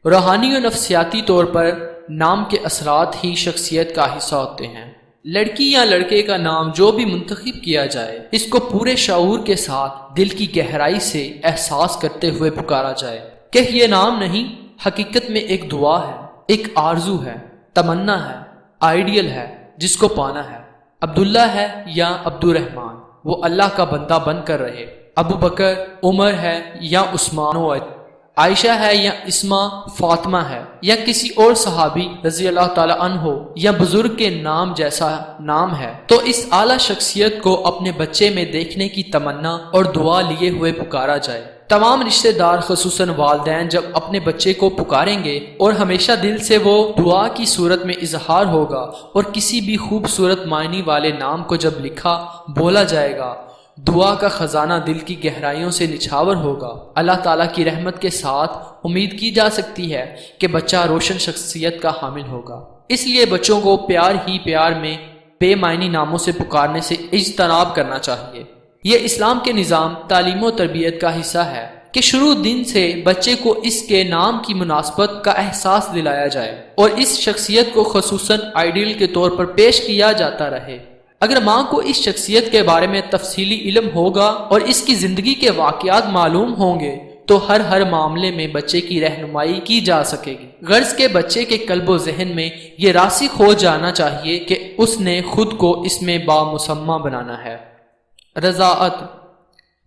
روحانی و نفسیاتی طور پر نام کے اثرات ہی شخصیت کا حصہ ہوتے ہیں۔ لڑکی یا لڑکے کا نام جو بھی منتخب کیا جائے، اس کو پورے شعور کے ساتھ دل کی گہرائی سے احساس کرتے ہوئے پکارا جائے کہ یہ نام نہیں، حقیقت میں ایک دعا ہے، ایک آرزو ہے، تمنا ہے، آئیڈیل ہے جس کو پانا ہے۔ عبداللہ ہے یا عبد الرحمن، وہ اللہ کا بندہ بن کر رہے۔ ابو بکر، عمر ہے یا عثمان و علی، عائشہ ہے یا اسما فاطمہ ہے یا کسی اور صحابی رضی اللہ تعالی عنہ یا بزرگ کے نام جیسا نام ہے، تو اس اعلیٰ شخصیت کو اپنے بچے میں دیکھنے کی تمنا اور دعا لیے ہوئے پکارا جائے۔ تمام رشتہ دار خصوصاً والدین جب اپنے بچے کو پکاریں گے اور ہمیشہ دل سے وہ دعا کی صورت میں اظہار ہوگا، اور کسی بھی خوبصورت معنی والے نام کو جب لکھا بولا جائے گا، دعا کا خزانہ دل کی گہرائیوں سے نچھاور ہوگا۔ اللہ تعالیٰ کی رحمت کے ساتھ امید کی جا سکتی ہے کہ بچہ روشن شخصیت کا حامل ہوگا۔ اس لیے بچوں کو پیار ہی پیار میں بے معنی ناموں سے پکارنے سے اجتناب کرنا چاہیے۔ یہ اسلام کے نظام تعلیم و تربیت کا حصہ ہے کہ شروع دن سے بچے کو اس کے نام کی مناسبت کا احساس دلایا جائے اور اس شخصیت کو خصوصاً آئیڈیل کے طور پر پیش کیا جاتا رہے۔ اگر ماں کو اس شخصیت کے بارے میں تفصیلی علم ہوگا اور اس کی زندگی کے واقعات معلوم ہوں گے تو ہر معاملے میں بچے کی رہنمائی کی جا سکے گی۔ غرض کے بچے کے قلب و ذہن میں یہ راسخ ہو جانا چاہیے کہ اس نے خود کو اس میں بامسمہ بنانا ہے۔ رضاعت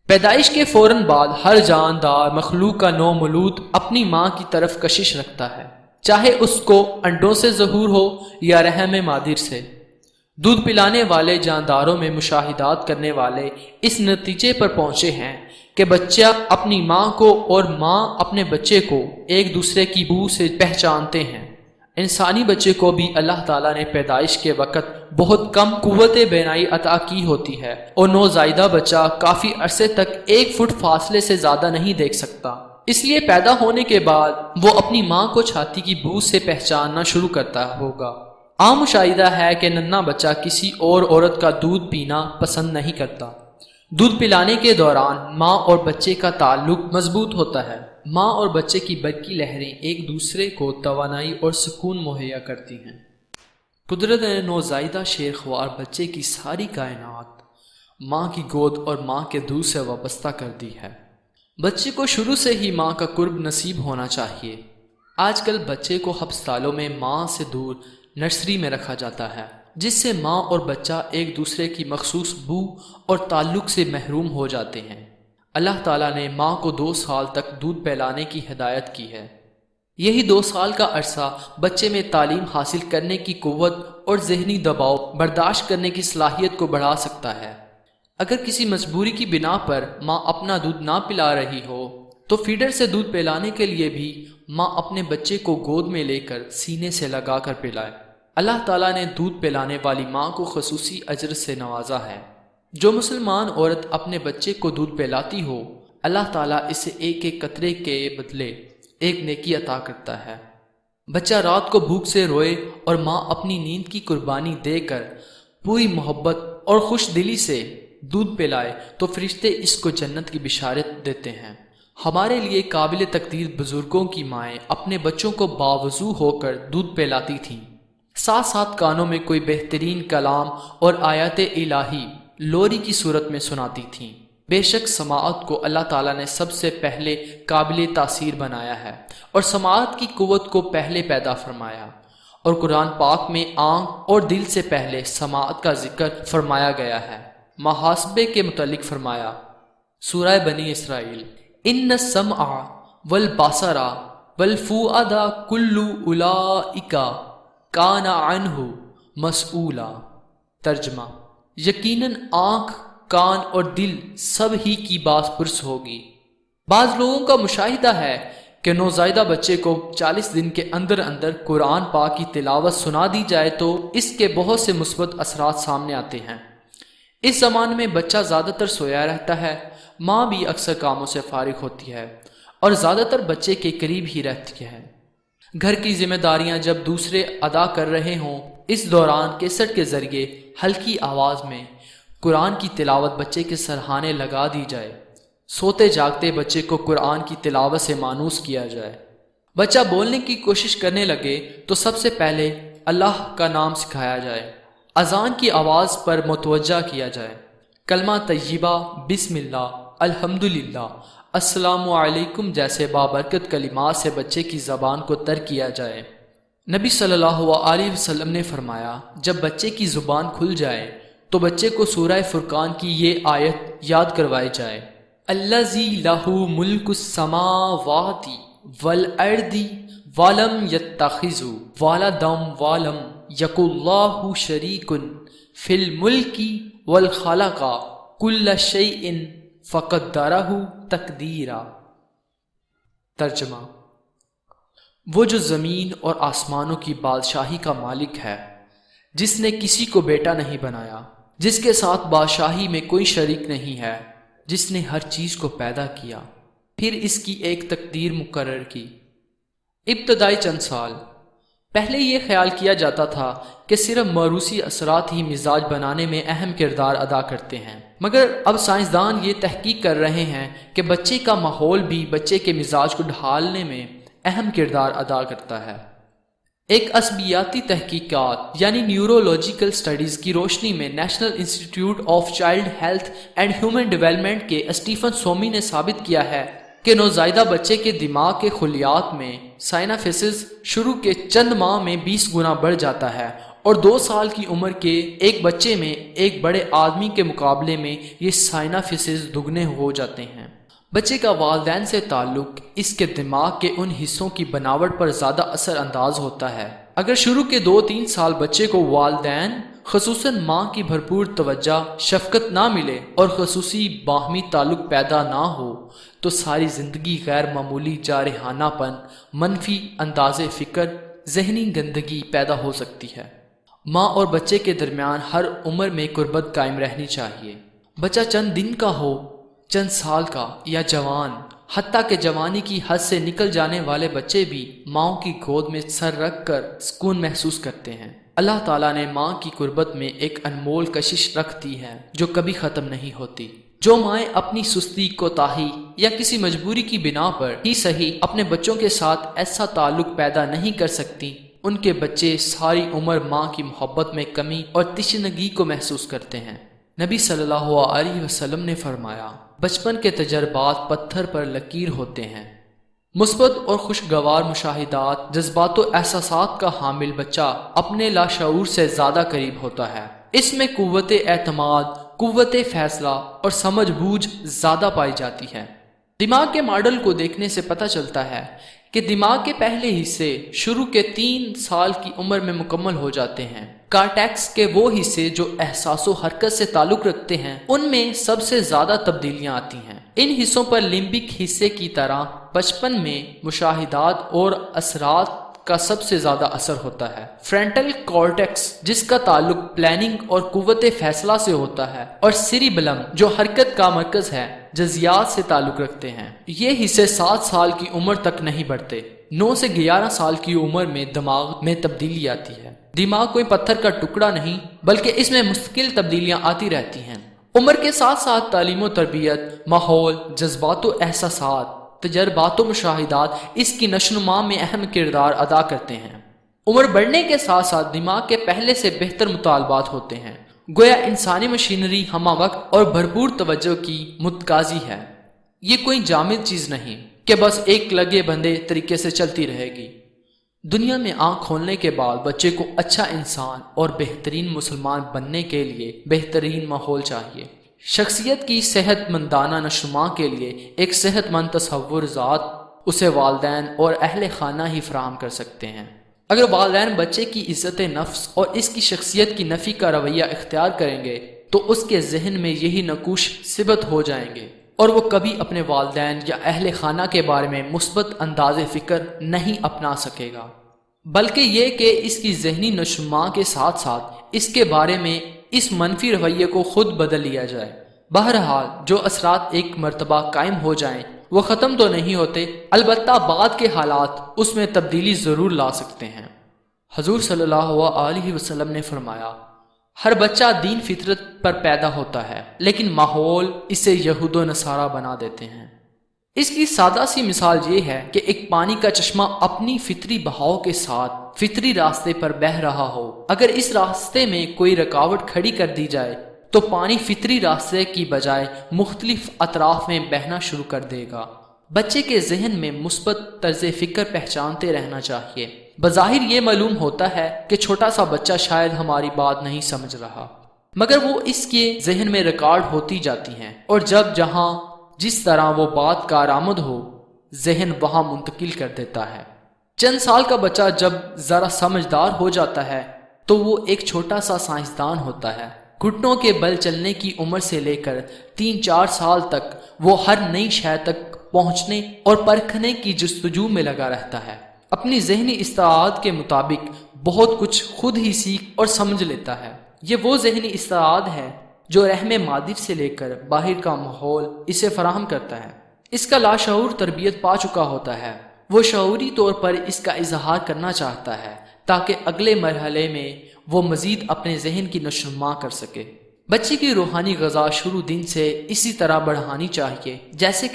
پیدائش کے فوراً بعد ہر جاندار مخلوق کا نو مولود اپنی ماں کی طرف کشش رکھتا ہے، چاہے اس کو انڈوں سے ظہور ہو یا رحم مادر سے۔ دودھ پلانے والے جانداروں میں مشاہدات کرنے والے اس نتیجے پر پہنچے ہیں کہ بچہ اپنی ماں کو اور ماں اپنے بچے کو ایک دوسرے کی بو سے پہچانتے ہیں۔ انسانی بچے کو بھی اللہ تعالیٰ نے پیدائش کے وقت بہت کم قوت بینائی عطا کی ہوتی ہے، اور نوزائیدہ بچہ کافی عرصے تک 1 فٹ فاصلے سے زیادہ نہیں دیکھ سکتا۔ اس لیے پیدا ہونے کے بعد وہ اپنی ماں کو چھاتی کی بو سے پہچاننا شروع کرتا ہوگا۔ عام مشاہدہ ہے کہ ننھا بچہ کسی اور عورت کا دودھ پینا پسند نہیں کرتا۔ دودھ پلانے کے دوران ماں اور بچے کا تعلق مضبوط ہوتا ہے۔ ماں اور بچے کی برقی لہریں ایک دوسرے کو توانائی اور سکون مہیا کرتی ہیں۔ قدرت نے نوزائیدہ شیر خوار بچے کی ساری کائنات ماں کی گود اور ماں کے دودھ سے وابستہ کر دی ہے۔ بچے کو شروع سے ہی ماں کا قرب نصیب ہونا چاہیے۔ آج کل بچے کو ہسپتالوں میں ماں سے دور نرسری میں رکھا جاتا ہے، جس سے ماں اور بچہ ایک دوسرے کی مخصوص بو اور تعلق سے محروم ہو جاتے ہیں۔ اللہ تعالیٰ نے ماں کو 2 سال تک دودھ پلانے کی ہدایت کی ہے۔ یہی 2 سال کا عرصہ بچے میں تعلیم حاصل کرنے کی قوت اور ذہنی دباؤ برداشت کرنے کی صلاحیت کو بڑھا سکتا ہے۔ اگر کسی مجبوری کی بنا پر ماں اپنا دودھ نہ پلا رہی ہو تو فیڈر سے دودھ پلانے کے لیے بھی ماں اپنے بچے کو گود میں لے کر سینے سے لگا کر پلائے۔ اللہ تعالیٰ نے دودھ پلانے والی ماں کو خصوصی اجر سے نوازا ہے۔ جو مسلمان عورت اپنے بچے کو دودھ پلاتی ہو، اللہ تعالیٰ اسے ایک ایک قطرے کے بدلے ایک نیکی عطا کرتا ہے۔ بچہ رات کو بھوک سے روئے اور ماں اپنی نیند کی قربانی دے کر پوری محبت اور خوش دلی سے دودھ پلائے تو فرشتے اس کو جنت کی بشارت دیتے ہیں۔ ہمارے لیے قابل تقدیر بزرگوں کی مائیں اپنے بچوں کو باوضو ہو کر دودھ پلاتی تھیں، ساتھ ساتھ کانوں میں کوئی بہترین کلام اور آیات الہی لوری کی صورت میں سناتی تھیں۔ بے شک سماعت کو اللہ تعالیٰ نے سب سے پہلے قابل تاثیر بنایا ہے اور سماعت کی قوت کو پہلے پیدا فرمایا، اور قرآن پاک میں آنکھ اور دل سے پہلے سماعت کا ذکر فرمایا گیا ہے۔ محاسبے کے متعلق فرمایا، سورہ بنی اسرائیل، ان السمع والبصر والفؤاد کل اولئک کان عنہ مسئولا۔ ترجمہ، یقیناً آنکھ، کان اور دل سب ہی کی باز پرس ہوگی۔ بعض لوگوں کا مشاہدہ ہے کہ نوزائیدہ بچے کو 40 دن کے اندر اندر قرآن پاک کی تلاوت سنا دی جائے تو اس کے بہت سے مثبت اثرات سامنے آتے ہیں۔ اس زمانے میں بچہ زیادہ تر سویا رہتا ہے، ماں بھی اکثر کاموں سے فارغ ہوتی ہے اور زیادہ تر بچے کے قریب ہی رہتی ہے۔ گھر کی ذمہ داریاں جب دوسرے ادا کر رہے ہوں، اس دوران کیسٹ کے ذریعے ہلکی آواز میں قرآن کی تلاوت بچے کے سرہانے لگا دی جائے۔ سوتے جاگتے بچے کو قرآن کی تلاوت سے مانوس کیا جائے۔ بچہ بولنے کی کوشش کرنے لگے تو سب سے پہلے اللہ کا نام سکھایا جائے، اذان کی آواز پر متوجہ کیا جائے، کلمہ طیبہ، بسم اللہ، الحمدللہ، السلام علیکم جیسے بابرکت کلمات سے بچے کی زبان کو تر کیا جائے۔ نبی صلی اللہ علیہ وسلم نے فرمایا، جب بچے کی زبان کھل جائے تو بچے کو سورہ فرقان کی یہ آیت یاد کروائی جائے، الذی لہ ملک السماوات والارض ولم یتخذ ولدا ولم یکن لہ شریک فی الملک وخلق کل شیء فقدرہ تقدیرا۔ ترجمہ، وہ جو زمین اور آسمانوں کی بادشاہی کا مالک ہے، جس نے کسی کو بیٹا نہیں بنایا، جس کے ساتھ بادشاہی میں کوئی شریک نہیں ہے، جس نے ہر چیز کو پیدا کیا، پھر اس کی ایک تقدیر مقرر کی۔ ابتدائی چند سال پہلے یہ خیال کیا جاتا تھا کہ صرف موروثی اثرات ہی مزاج بنانے میں اہم کردار ادا کرتے ہیں، مگر اب سائنسدان یہ تحقیق کر رہے ہیں کہ بچے کا ماحول بھی بچے کے مزاج کو ڈھالنے میں اہم کردار ادا کرتا ہے۔ ایک عصبیاتی تحقیقات یعنی نیورولوجیکل سٹڈیز کی روشنی میں national institute of child health and human development کے اسٹیفن سومی نے ثابت کیا ہے کہ نوزائیدہ بچے کے دماغ کے خلیات میں سائناپسز شروع کے چند ماہ میں 20 گنا بڑھ جاتا ہے، اور 2 سال کی عمر کے ایک بچے میں ایک بڑے آدمی کے مقابلے میں یہ سائناپسز دگنے ہو جاتے ہیں۔ بچے کا والدین سے تعلق اس کے دماغ کے ان حصوں کی بناوٹ پر زیادہ اثر انداز ہوتا ہے۔ اگر شروع کے 2-3 سال بچے کو والدین خصوصاً ماں کی بھرپور توجہ، شفقت نہ ملے اور خصوصی باہمی تعلق پیدا نہ ہو تو ساری زندگی غیر معمولی جارحانہ پن، منفی انداز فکر، ذہنی گندگی پیدا ہو سکتی ہے۔ ماں اور بچے کے درمیان ہر عمر میں قربت قائم رہنی چاہیے۔ بچہ چند دن کا ہو، چند سال کا یا جوان، حتیٰ کہ جوانی کی حد سے نکل جانے والے بچے بھی ماں کی گود میں سر رکھ کر سکون محسوس کرتے ہیں۔ اللہ تعالیٰ نے ماں کی قربت میں ایک انمول کشش رکھ دی ہے جو کبھی ختم نہیں ہوتی۔ جو مائیں اپنی سستی، کوتاہی یا کسی مجبوری کی بنا پر ہی صحیح اپنے بچوں کے ساتھ ایسا تعلق پیدا نہیں کر سکتی، ان کے بچے ساری عمر ماں کی محبت میں کمی اور تشنگی کو محسوس کرتے ہیں۔ نبی صلی اللہ علیہ وسلم نے فرمایا، بچپن کے تجربات پتھر پر لکیر ہوتے ہیں۔ مثبت اور خوشگوار مشاہدات، جذبات و احساسات کا حامل بچہ اپنے لاشعور سے زیادہ قریب ہوتا ہے۔ اس میں قوت اعتماد، قوت فیصلہ اور سمجھ بوجھ زیادہ پائی جاتی ہے۔ دماغ کے ماڈل کو دیکھنے سے پتہ چلتا ہے کہ دماغ کے پہلے حصے شروع کے 3 سال کی عمر میں مکمل ہو جاتے ہیں۔ کارٹیکس کے وہ حصے جو احساس و حرکت سے تعلق رکھتے ہیں، ان میں سب سے زیادہ تبدیلیاں آتی ہیں۔ ان حصوں پر لمبک حصے کی طرح بچپن میں مشاہدات اور اثرات کا سب سے زیادہ اثر ہوتا ہے۔ فرنٹل کارٹیکس، جس کا تعلق پلاننگ اور قوت فیصلہ سے ہوتا ہے، اور سیریبلم، جو حرکت کا مرکز ہے، جزیات سے تعلق رکھتے ہیں۔ یہ حصے 7 سال کی عمر تک نہیں بڑھتے۔ 9 سے 11 سال کی عمر میں دماغ میں تبدیلی آتی ہے۔ دماغ کوئی پتھر کا ٹکڑا نہیں، بلکہ اس میں مستقل تبدیلیاں آتی رہتی ہیں۔ عمر کے ساتھ ساتھ تعلیم و تربیت، ماحول، جذبات و احساسات، تجربات و مشاہدات اس کی نشوونما میں اہم کردار ادا کرتے ہیں۔ عمر بڑھنے کے ساتھ ساتھ دماغ کے پہلے سے بہتر مطالبات ہوتے ہیں، گویا انسانی مشینری ہمہ وقت اور بھرپور توجہ کی متقاضی ہے۔ یہ کوئی جامد چیز نہیں کہ بس ایک لگے بندھے طریقے سے چلتی رہے گی۔ دنیا میں آنکھ کھولنے کے بعد بچے کو اچھا انسان اور بہترین مسلمان بننے کے لیے بہترین ماحول چاہیے۔ شخصیت کی صحت مندانہ نشوونما کے لیے ایک صحت مند تصور ذات اسے والدین اور اہل خانہ ہی فراہم کر سکتے ہیں۔ اگر والدین بچے کی عزت نفس اور اس کی شخصیت کی نفی کا رویہ اختیار کریں گے تو اس کے ذہن میں یہی نقوش ثبت ہو جائیں گے، اور وہ کبھی اپنے والدین یا اہل خانہ کے بارے میں مثبت انداز فکر نہیں اپنا سکے گا، بلکہ یہ کہ اس کی ذہنی نشوونما کے ساتھ ساتھ اس کے بارے میں اس منفی رویے کو خود بدل لیا جائے۔ بہرحال جو اثرات ایک مرتبہ قائم ہو جائیں وہ ختم تو نہیں ہوتے، البتہ بعد کے حالات اس میں تبدیلی ضرور لا سکتے ہیں۔ حضور صلی اللہ علیہ وسلم نے فرمایا، ہر بچہ دین فطرت پر پیدا ہوتا ہے، لیکن ماحول اسے یہود و نصارہ بنا دیتے ہیں۔ اس کی سادہ سی مثال یہ ہے کہ ایک پانی کا چشمہ اپنی فطری بہاؤ کے ساتھ فطری راستے پر بہہ رہا ہو، اگر اس راستے میں کوئی رکاوٹ کھڑی کر دی جائے تو پانی فطری راستے کی بجائے مختلف اطراف میں بہنا شروع کر دے گا۔ بچے کے ذہن میں مثبت طرز فکر پہچانتے رہنا چاہیے۔ بظاہر یہ معلوم ہوتا ہے کہ چھوٹا سا بچہ شاید ہماری بات نہیں سمجھ رہا، مگر وہ اس کے ذہن میں ریکارڈ ہوتی جاتی ہیں، اور جب جہاں جس طرح وہ بات کارآمد ہو، ذہن وہاں منتقل کر دیتا ہے۔ چند سال کا بچہ جب ذرا سمجھدار ہو جاتا ہے تو وہ ایک چھوٹا سا سائنسدان ہوتا ہے۔ گھٹنوں کے بل چلنے کی عمر سے لے کر 3-4 سال تک وہ ہر نئی شے تک پہنچنے اور پرکھنے کی جستجو میں لگا رہتا ہے۔ اپنی ذہنی استعداد کے مطابق بہت کچھ خود ہی سیکھ اور سمجھ لیتا ہے۔ یہ وہ ذہنی استعداد ہے جو رحم مادر سے لے کر باہر کا ماحول اسے فراہم کرتا ہے۔ اس کا لاشعور تربیت پا چکا ہوتا ہے، وہ شعوری طور پر اس کا اظہار کرنا چاہتا ہے تاکہ اگلے مرحلے میں وہ مزید اپنے ذہن کی نشوونما کر سکے۔ بچے کی روحانی غذا شروع دن سے اسی طرح بڑھانی چاہیے جیسے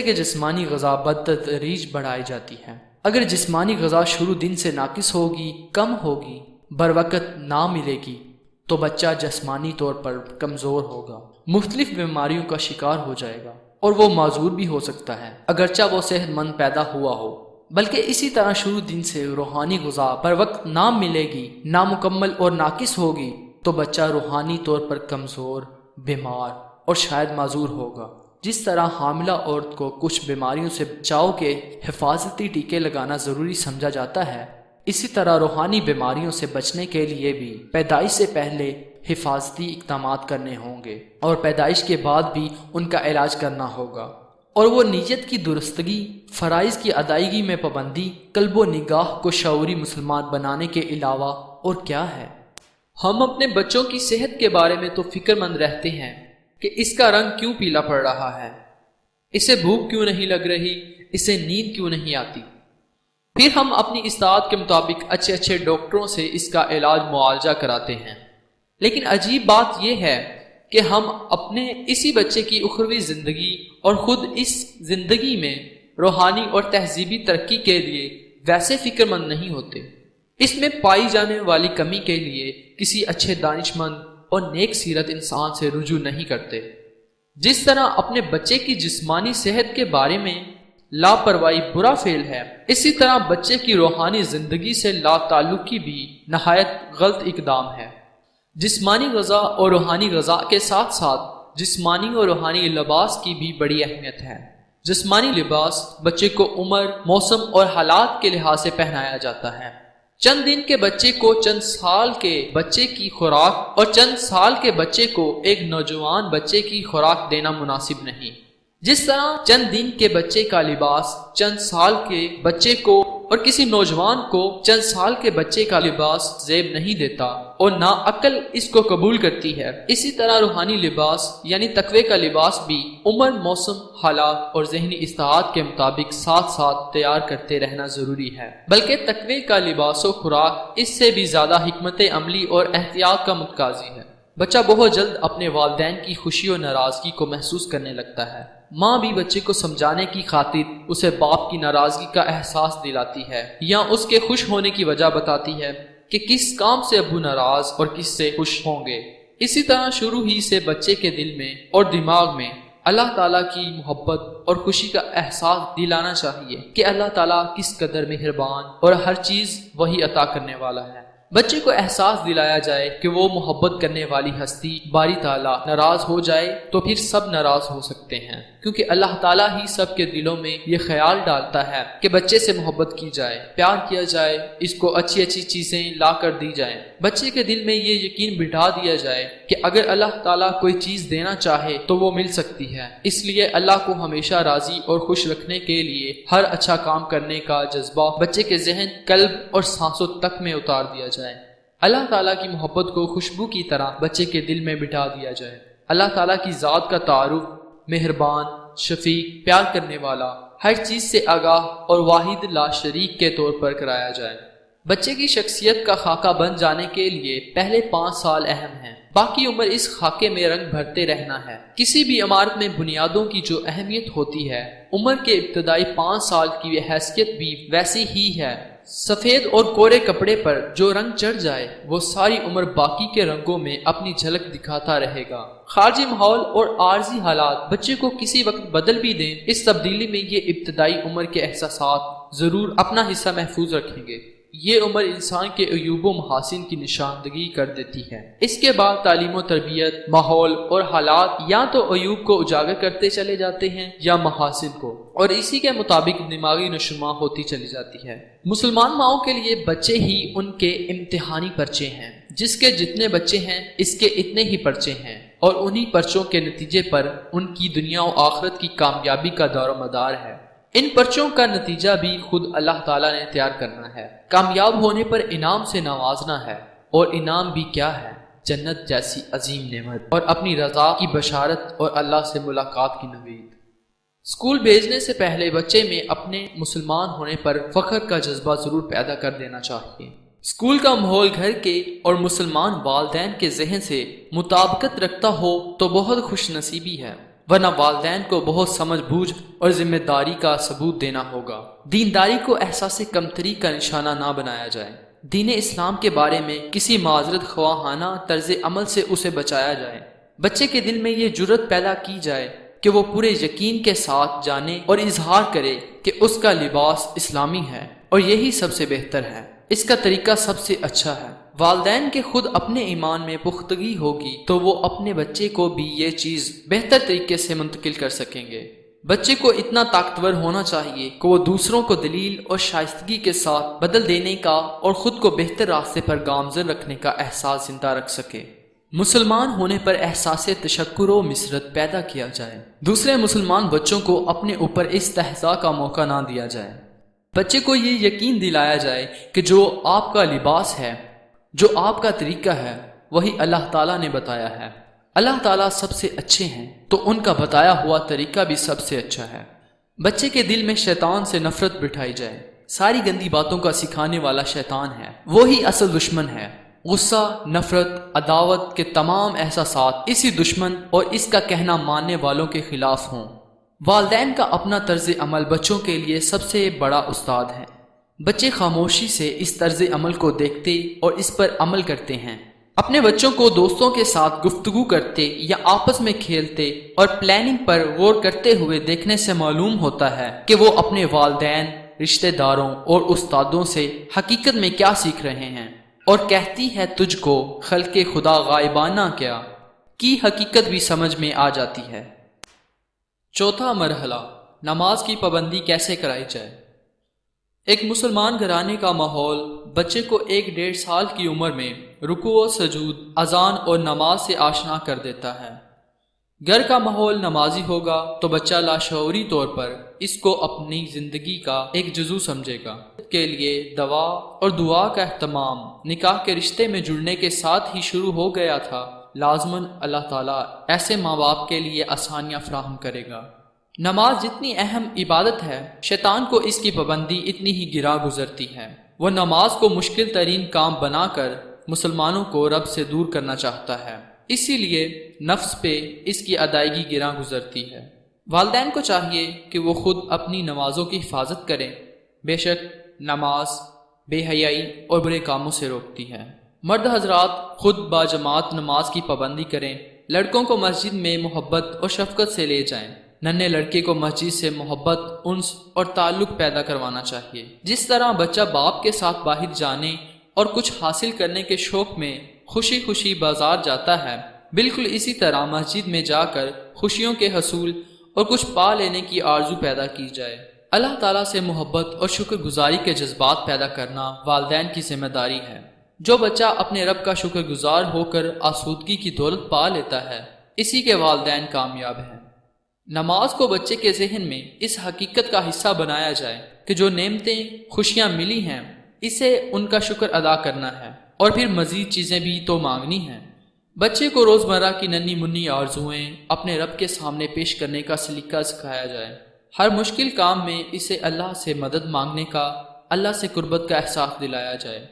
کہ جسمانی غذا بتدریج بڑھائی جاتی ہے۔ اگر جسمانی غذا شروع دن سے ناقص ہوگی، کم ہوگی، بروقت نہ ملے گی تو بچہ جسمانی طور پر کمزور ہوگا، مختلف بیماریوں کا شکار ہو جائے گا، اور وہ معذور بھی ہو سکتا ہے اگرچہ وہ صحت مند پیدا ہوا ہو۔ بلکہ اسی طرح شروع دن سے روحانی غذا پر وقت نہ ملے گی، نامکمل اور ناقص ہوگی تو بچہ روحانی طور پر کمزور، بیمار اور شاید معذور ہوگا۔ جس طرح حاملہ عورت کو کچھ بیماریوں سے بچاؤ کے حفاظتی ٹیکے لگانا ضروری سمجھا جاتا ہے، اسی طرح روحانی بیماریوں سے بچنے کے لیے بھی پیدائش سے پہلے حفاظتی اقدامات کرنے ہوں گے، اور پیدائش کے بعد بھی ان کا علاج کرنا ہوگا۔ اور وہ نیت کی درستگی، فرائض کی ادائیگی میں پابندی، قلب و نگاہ کو شعوری مسلمان بنانے کے علاوہ اور کیا ہے؟ ہم اپنے بچوں کی صحت کے بارے میں تو فکر مند رہتے ہیں کہ اس کا رنگ کیوں پیلا پڑ رہا ہے، اسے بھوک کیوں نہیں لگ رہی، اسے نیند کیوں نہیں آتی، پھر ہم اپنی استطاعت کے مطابق اچھے ڈاکٹروں سے اس کا علاج معالجہ کراتے ہیں۔ لیکن عجیب بات یہ ہے کہ ہم اپنے اسی بچے کی اخروی زندگی اور خود اس زندگی میں روحانی اور تہذیبی ترقی کے لیے ویسے فکر مند نہیں ہوتے۔ اس میں پائی جانے والی کمی کے لیے کسی اچھے دانشمند اور نیک سیرت انسان سے رجوع نہیں کرتے۔ جس طرح اپنے بچے کی جسمانی صحت کے بارے میں لاپرواہی برا فعل ہے، اسی طرح بچے کی روحانی زندگی سے لا تعلقی بھی نہایت غلط اقدام ہے۔ جسمانی غذا اور روحانی غذا کے ساتھ ساتھ جسمانی اور روحانی لباس کی بھی بڑی اہمیت ہے۔ جسمانی لباس بچے کو عمر، موسم اور حالات کے لحاظ سے پہنایا جاتا ہے۔ چند دن کے بچے کو چند سال کے بچے کی خوراک اور چند سال کے بچے کو ایک نوجوان بچے کی خوراک دینا مناسب نہیں۔ جس طرح چند دن کے بچے کا لباس چند سال کے بچے کو اور کسی نوجوان کو چند سال کے بچے کا لباس زیب نہیں دیتا اور نہ عقل اس کو قبول کرتی ہے، اسی طرح روحانی لباس یعنی تقوی کا لباس بھی عمر، موسم، حالات اور ذہنی استعداد کے مطابق ساتھ ساتھ تیار کرتے رہنا ضروری ہے۔ بلکہ تقوی کا لباس و خوراک اس سے بھی زیادہ حکمت عملی اور احتیاط کا متقاضی ہے۔ بچہ بہت جلد اپنے والدین کی خوشی اور ناراضگی کو محسوس کرنے لگتا ہے۔ ماں بھی بچے کو سمجھانے کی خاطر اسے باپ کی ناراضگی کا احساس دلاتی ہے یا اس کے خوش ہونے کی وجہ بتاتی ہے کہ کس کام سے ابو ناراض اور کس سے خوش ہوں گے۔ اسی طرح شروع ہی سے بچے کے دل میں اور دماغ میں اللہ تعالیٰ کی محبت اور خوشی کا احساس دلانا چاہیے کہ اللہ تعالیٰ کس قدر مہربان اور ہر چیز وہی عطا کرنے والا ہے۔ بچے کو احساس دلایا جائے کہ وہ محبت کرنے والی ہستی باری تعالیٰ ناراض ہو جائے تو پھر سب ناراض ہو سکتے ہیں، کیونکہ اللہ تعالیٰ ہی سب کے دلوں میں یہ خیال ڈالتا ہے کہ بچے سے محبت کی جائے، پیار کیا جائے، اس کو اچھی چیزیں لا کر دی جائیں۔ بچے کے دل میں یہ یقین بٹھا دیا جائے کہ اگر اللہ تعالیٰ کوئی چیز دینا چاہے تو وہ مل سکتی ہے، اس لیے اللہ کو ہمیشہ راضی اور خوش رکھنے کے لیے ہر اچھا کام کرنے کا جذبہ بچے کے ذہن، قلب اور سانسوں تک میں اتار دیا جائے۔ اللہ تعالیٰ کی محبت کو خوشبو کی طرح بچے کے دل میں بٹھا دیا جائے۔ اللہ تعالیٰ کی ذات کا تعارف مہربان، شفیق، پیار کرنے والا، ہر چیز سے آگاہ اور واحد لا شریک کے طور پر کرایا جائے۔ بچے کی شخصیت کا خاکہ بن جانے کے لیے پہلے 5 سال اہم ہیں، باقی عمر اس خاکے میں رنگ بھرتے رہنا ہے۔ کسی بھی عمارت میں بنیادوں کی جو اہمیت ہوتی ہے، عمر کے ابتدائی 5 سال کی حیثیت بھی ویسی ہی ہے۔ سفید اور کورے کپڑے پر جو رنگ چڑھ جائے وہ ساری عمر باقی کے رنگوں میں اپنی جھلک دکھاتا رہے گا۔ خارجی ماحول اور عارضی حالات بچے کو کسی وقت بدل بھی دیں، اس تبدیلی میں یہ ابتدائی عمر کے احساسات ضرور اپنا حصہ محفوظ رکھیں گے۔ یہ عمر انسان کے عیوب و محاسن کی نشاندہی کر دیتی ہے۔ اس کے بعد تعلیم و تربیت، ماحول اور حالات یا تو عیوب کو اجاگر کرتے چلے جاتے ہیں یا محاسن کو، اور اسی کے مطابق دماغی نشوما ہوتی چلی جاتی ہے۔ مسلمان ماؤں کے لیے بچے ہی ان کے امتحانی پرچے ہیں۔ جس کے جتنے بچے ہیں اس کے اتنے ہی پرچے ہیں، اور انہی پرچوں کے نتیجے پر ان کی دنیا و آخرت کی کامیابی کا دار و مدار ہے۔ ان پرچوں کا نتیجہ بھی خود اللہ تعالیٰ نے تیار کرنا ہے۔ کامیاب ہونے پر انعام سے نوازنا ہے، اور انعام بھی کیا ہے؟ جنت جیسی عظیم نعمت اور اپنی رضا کی بشارت اور اللہ سے ملاقات کی نوید۔ اسکول بھیجنے سے پہلے بچے میں اپنے مسلمان ہونے پر فخر کا جذبہ ضرور پیدا کر دینا چاہیے۔ اسکول کا ماحول گھر کے اور مسلمان والدین کے ذہن سے مطابقت رکھتا ہو تو بہت خوش نصیبی ہے، ورنہ والدین کو بہت سمجھ بوجھ اور ذمہ داری کا ثبوت دینا ہوگا۔ دینداری کو احساس کمتری کا نشانہ نہ بنایا جائے۔ دین اسلام کے بارے میں کسی معذرت خواہانہ طرز عمل سے اسے بچایا جائے۔ بچے کے دل میں یہ جرت پیدا کی جائے کہ وہ پورے یقین کے ساتھ جانے اور اظہار کرے کہ اس کا لباس اسلامی ہے اور یہی سب سے بہتر ہے، اس کا طریقہ سب سے اچھا ہے۔ والدین کے خود اپنے ایمان میں پختگی ہوگی تو وہ اپنے بچے کو بھی یہ چیز بہتر طریقے سے منتقل کر سکیں گے۔ بچے کو اتنا طاقتور ہونا چاہیے کہ وہ دوسروں کو دلیل اور شائستگی کے ساتھ بدل دینے کا اور خود کو بہتر راستے پر گامزن رکھنے کا احساس زندہ رکھ سکے۔ مسلمان ہونے پر احساس تشکر و مسرت پیدا کیا جائے۔ دوسرے مسلمان بچوں کو اپنے اوپر استحضاء کا موقع نہ دیا جائے۔ بچے کو یہ یقین دلایا جائے کہ جو آپ کا لباس ہے، جو آپ کا طریقہ ہے، وہی اللہ تعالیٰ نے بتایا ہے۔ اللہ تعالیٰ سب سے اچھے ہیں تو ان کا بتایا ہوا طریقہ بھی سب سے اچھا ہے۔ بچے کے دل میں شیطان سے نفرت بٹھائی جائے۔ ساری گندی باتوں کا سکھانے والا شیطان ہے، وہی اصل دشمن ہے۔ غصہ، نفرت، عداوت کے تمام احساسات اسی دشمن اور اس کا کہنا ماننے والوں کے خلاف ہوں۔ والدین کا اپنا طرز عمل بچوں کے لیے سب سے بڑا استاد ہے۔ بچے خاموشی سے اس طرز عمل کو دیکھتے اور اس پر عمل کرتے ہیں۔ اپنے بچوں کو دوستوں کے ساتھ گفتگو کرتے یا آپس میں کھیلتے اور پلاننگ پر غور کرتے ہوئے دیکھنے سے معلوم ہوتا ہے کہ وہ اپنے والدین، رشتہ داروں اور استادوں سے حقیقت میں کیا سیکھ رہے ہیں، اور کہتی ہے تجھ کو خلق خدا غائبانہ کیا کی حقیقت بھی سمجھ میں آ جاتی ہے۔ چوتھا مرحلہ، نماز کی پابندی کیسے کرائی جائے۔ ایک مسلمان گھرانے کا ماحول بچے کو 1-1.5 سال کی عمر میں رکوع و سجود، اذان اور نماز سے آشنا کر دیتا ہے۔ گھر کا ماحول نمازی ہوگا تو بچہ لاشعوری طور پر اس کو اپنی زندگی کا ایک جزو سمجھے گا۔ کے لیے دوا اور دعا کا اہتمام نکاح کے رشتے میں جڑنے کے ساتھ ہی شروع ہو گیا تھا، لازماً اللہ تعالیٰ ایسے ماں باپ کے لیے آسانیاں فراہم کرے گا۔ نماز جتنی اہم عبادت ہے، شیطان کو اس کی پابندی اتنی ہی گراں گزرتی ہے۔ وہ نماز کو مشکل ترین کام بنا کر مسلمانوں کو رب سے دور کرنا چاہتا ہے، اسی لیے نفس پہ اس کی ادائیگی گراں گزرتی ہے۔ والدین کو چاہیے کہ وہ خود اپنی نمازوں کی حفاظت کریں، بے شک نماز بے حیائی اور برے کاموں سے روکتی ہے۔ مرد حضرات خود باجماعت نماز کی پابندی کریں، لڑکوں کو مسجد میں محبت اور شفقت سے لے جائیں۔ ننھے لڑکے کو مسجد سے محبت، انس اور تعلق پیدا کروانا چاہیے۔ جس طرح بچہ باپ کے ساتھ باہر جانے اور کچھ حاصل کرنے کے شوق میں خوشی خوشی بازار جاتا ہے، بالکل اسی طرح مسجد میں جا کر خوشیوں کے حصول اور کچھ پا لینے کی آرزو پیدا کی جائے۔ اللہ تعالیٰ سے محبت اور شکر گزاری کے جذبات پیدا کرنا والدین کی ذمہ داری ہے۔ جو بچہ اپنے رب کا شکر گزار ہو کر آسودگی کی دولت پا لیتا ہے، اسی کے والدین کامیاب ہیں۔ نماز کو بچے کے ذہن میں اس حقیقت کا حصہ بنایا جائے کہ جو نعمتیں، خوشیاں ملی ہیں، اسے ان کا شکر ادا کرنا ہے اور پھر مزید چیزیں بھی تو مانگنی ہیں۔ بچے کو روزمرہ کی ننھی منھی آرزوئیں اپنے رب کے سامنے پیش کرنے کا سلیقہ سکھایا جائے۔ ہر مشکل کام میں اسے اللہ سے مدد مانگنے کا، اللہ سے قربت کا احساس دلایا جائے۔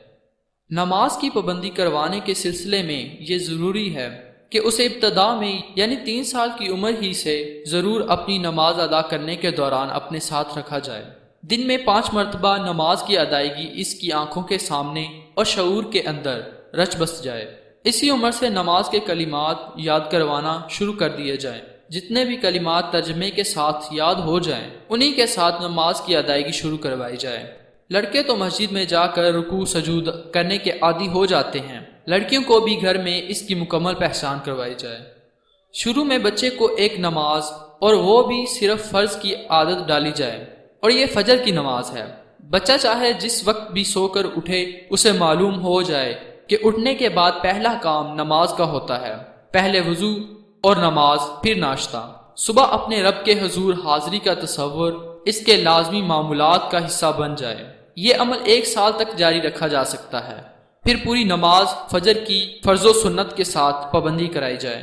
نماز کی پابندی کروانے کے سلسلے میں یہ ضروری ہے کہ اسے ابتدا میں یعنی 3 سال کی عمر ہی سے ضرور اپنی نماز ادا کرنے کے دوران اپنے ساتھ رکھا جائے۔ دن میں 5 مرتبہ نماز کی ادائیگی اس کی آنکھوں کے سامنے اور شعور کے اندر رچ بس جائے۔ اسی عمر سے نماز کے کلمات یاد کروانا شروع کر دیے جائیں۔ جتنے بھی کلمات ترجمے کے ساتھ یاد ہو جائیں، انہی کے ساتھ نماز کی ادائیگی شروع کروائی جائے۔ لڑکے تو مسجد میں جا کر رکوع سجود کرنے کے عادی ہو جاتے ہیں، لڑکیوں کو بھی گھر میں اس کی مکمل پہچان کروائی جائے۔ شروع میں بچے کو ایک نماز اور وہ بھی صرف فرض کی عادت ڈالی جائے، اور یہ فجر کی نماز ہے۔ بچہ چاہے جس وقت بھی سو کر اٹھے، اسے معلوم ہو جائے کہ اٹھنے کے بعد پہلا کام نماز کا ہوتا ہے، پہلے وضو اور نماز، پھر ناشتہ۔ صبح اپنے رب کے حضور حاضری کا تصور اس کے لازمی معمولات کا حصہ بن جائے۔ یہ عمل 1 سال تک جاری رکھا جا سکتا ہے، پھر پوری نماز فجر کی فرض و سنت کے ساتھ پابندی کرائی جائے۔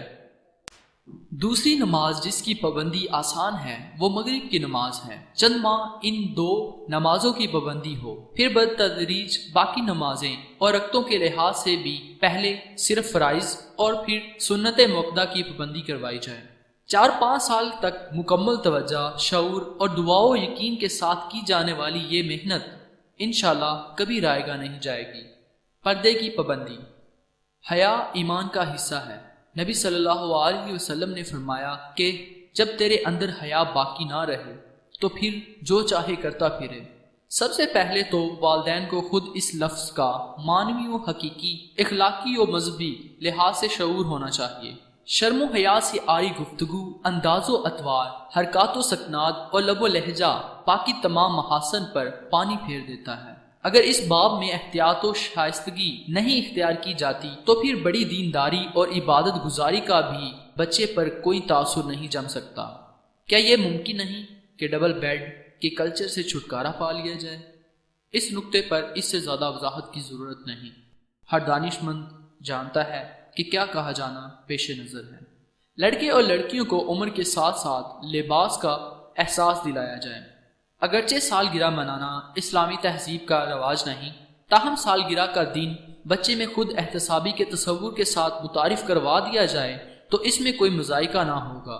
دوسری نماز جس کی پابندی آسان ہے وہ مغرب کی نماز ہے۔ چند ماہ ان 2 نمازوں کی پابندی ہو، پھر بتدریج باقی نمازیں اور رکعتوں کے لحاظ سے بھی پہلے صرف فرائض اور پھر سنت موقدہ کی پابندی کروائی جائے۔ 4-5 سال تک مکمل توجہ، شعور اور دعا و یقین کے ساتھ کی جانے والی یہ محنت انشاءاللہ کبھی رائے گاہ نہیں جائے گی۔ پردے کی پابندی۔ حیا ایمان کا حصہ ہے۔ نبی صلی اللہ علیہ وسلم نے فرمایا کہ جب تیرے اندر حیا باقی نہ رہے تو پھر جو چاہے کرتا پھرے۔ سب سے پہلے تو والدین کو خود اس لفظ کا معنوی و حقیقی، اخلاقی و مذہبی لحاظ سے شعور ہونا چاہیے۔ شرم و حیا سے آری گفتگو، انداز و اطوار، حرکات و سکنات اور لب و لہجہ باقی تمام محاسن پر پانی پھیر دیتا ہے۔ اگر اس باب میں احتیاط و شائستگی نہیں اختیار کی جاتی تو پھر بڑی دینداری اور عبادت گزاری کا بھی بچے پر کوئی تاثر نہیں جم سکتا۔ کیا یہ ممکن نہیں کہ ڈبل بیڈ کے کلچر سے چھٹکارا پا لیا جائے؟ اس نقطے پر اس سے زیادہ وضاحت کی ضرورت نہیں۔ ہر دانش مند جانتا ہے کہ کیا کہا جانا پیش نظر ہے۔ لڑکے اور لڑکیوں کو عمر کے ساتھ ساتھ لباس کا احساس دلایا جائے۔ اگرچہ سالگرہ منانا اسلامی تہذیب کا رواج نہیں، تاہم سالگرہ کا دن بچے میں خود احتسابی کے تصور کے ساتھ متعارف کروا دیا جائے تو اس میں کوئی مذائقہ نہ ہوگا۔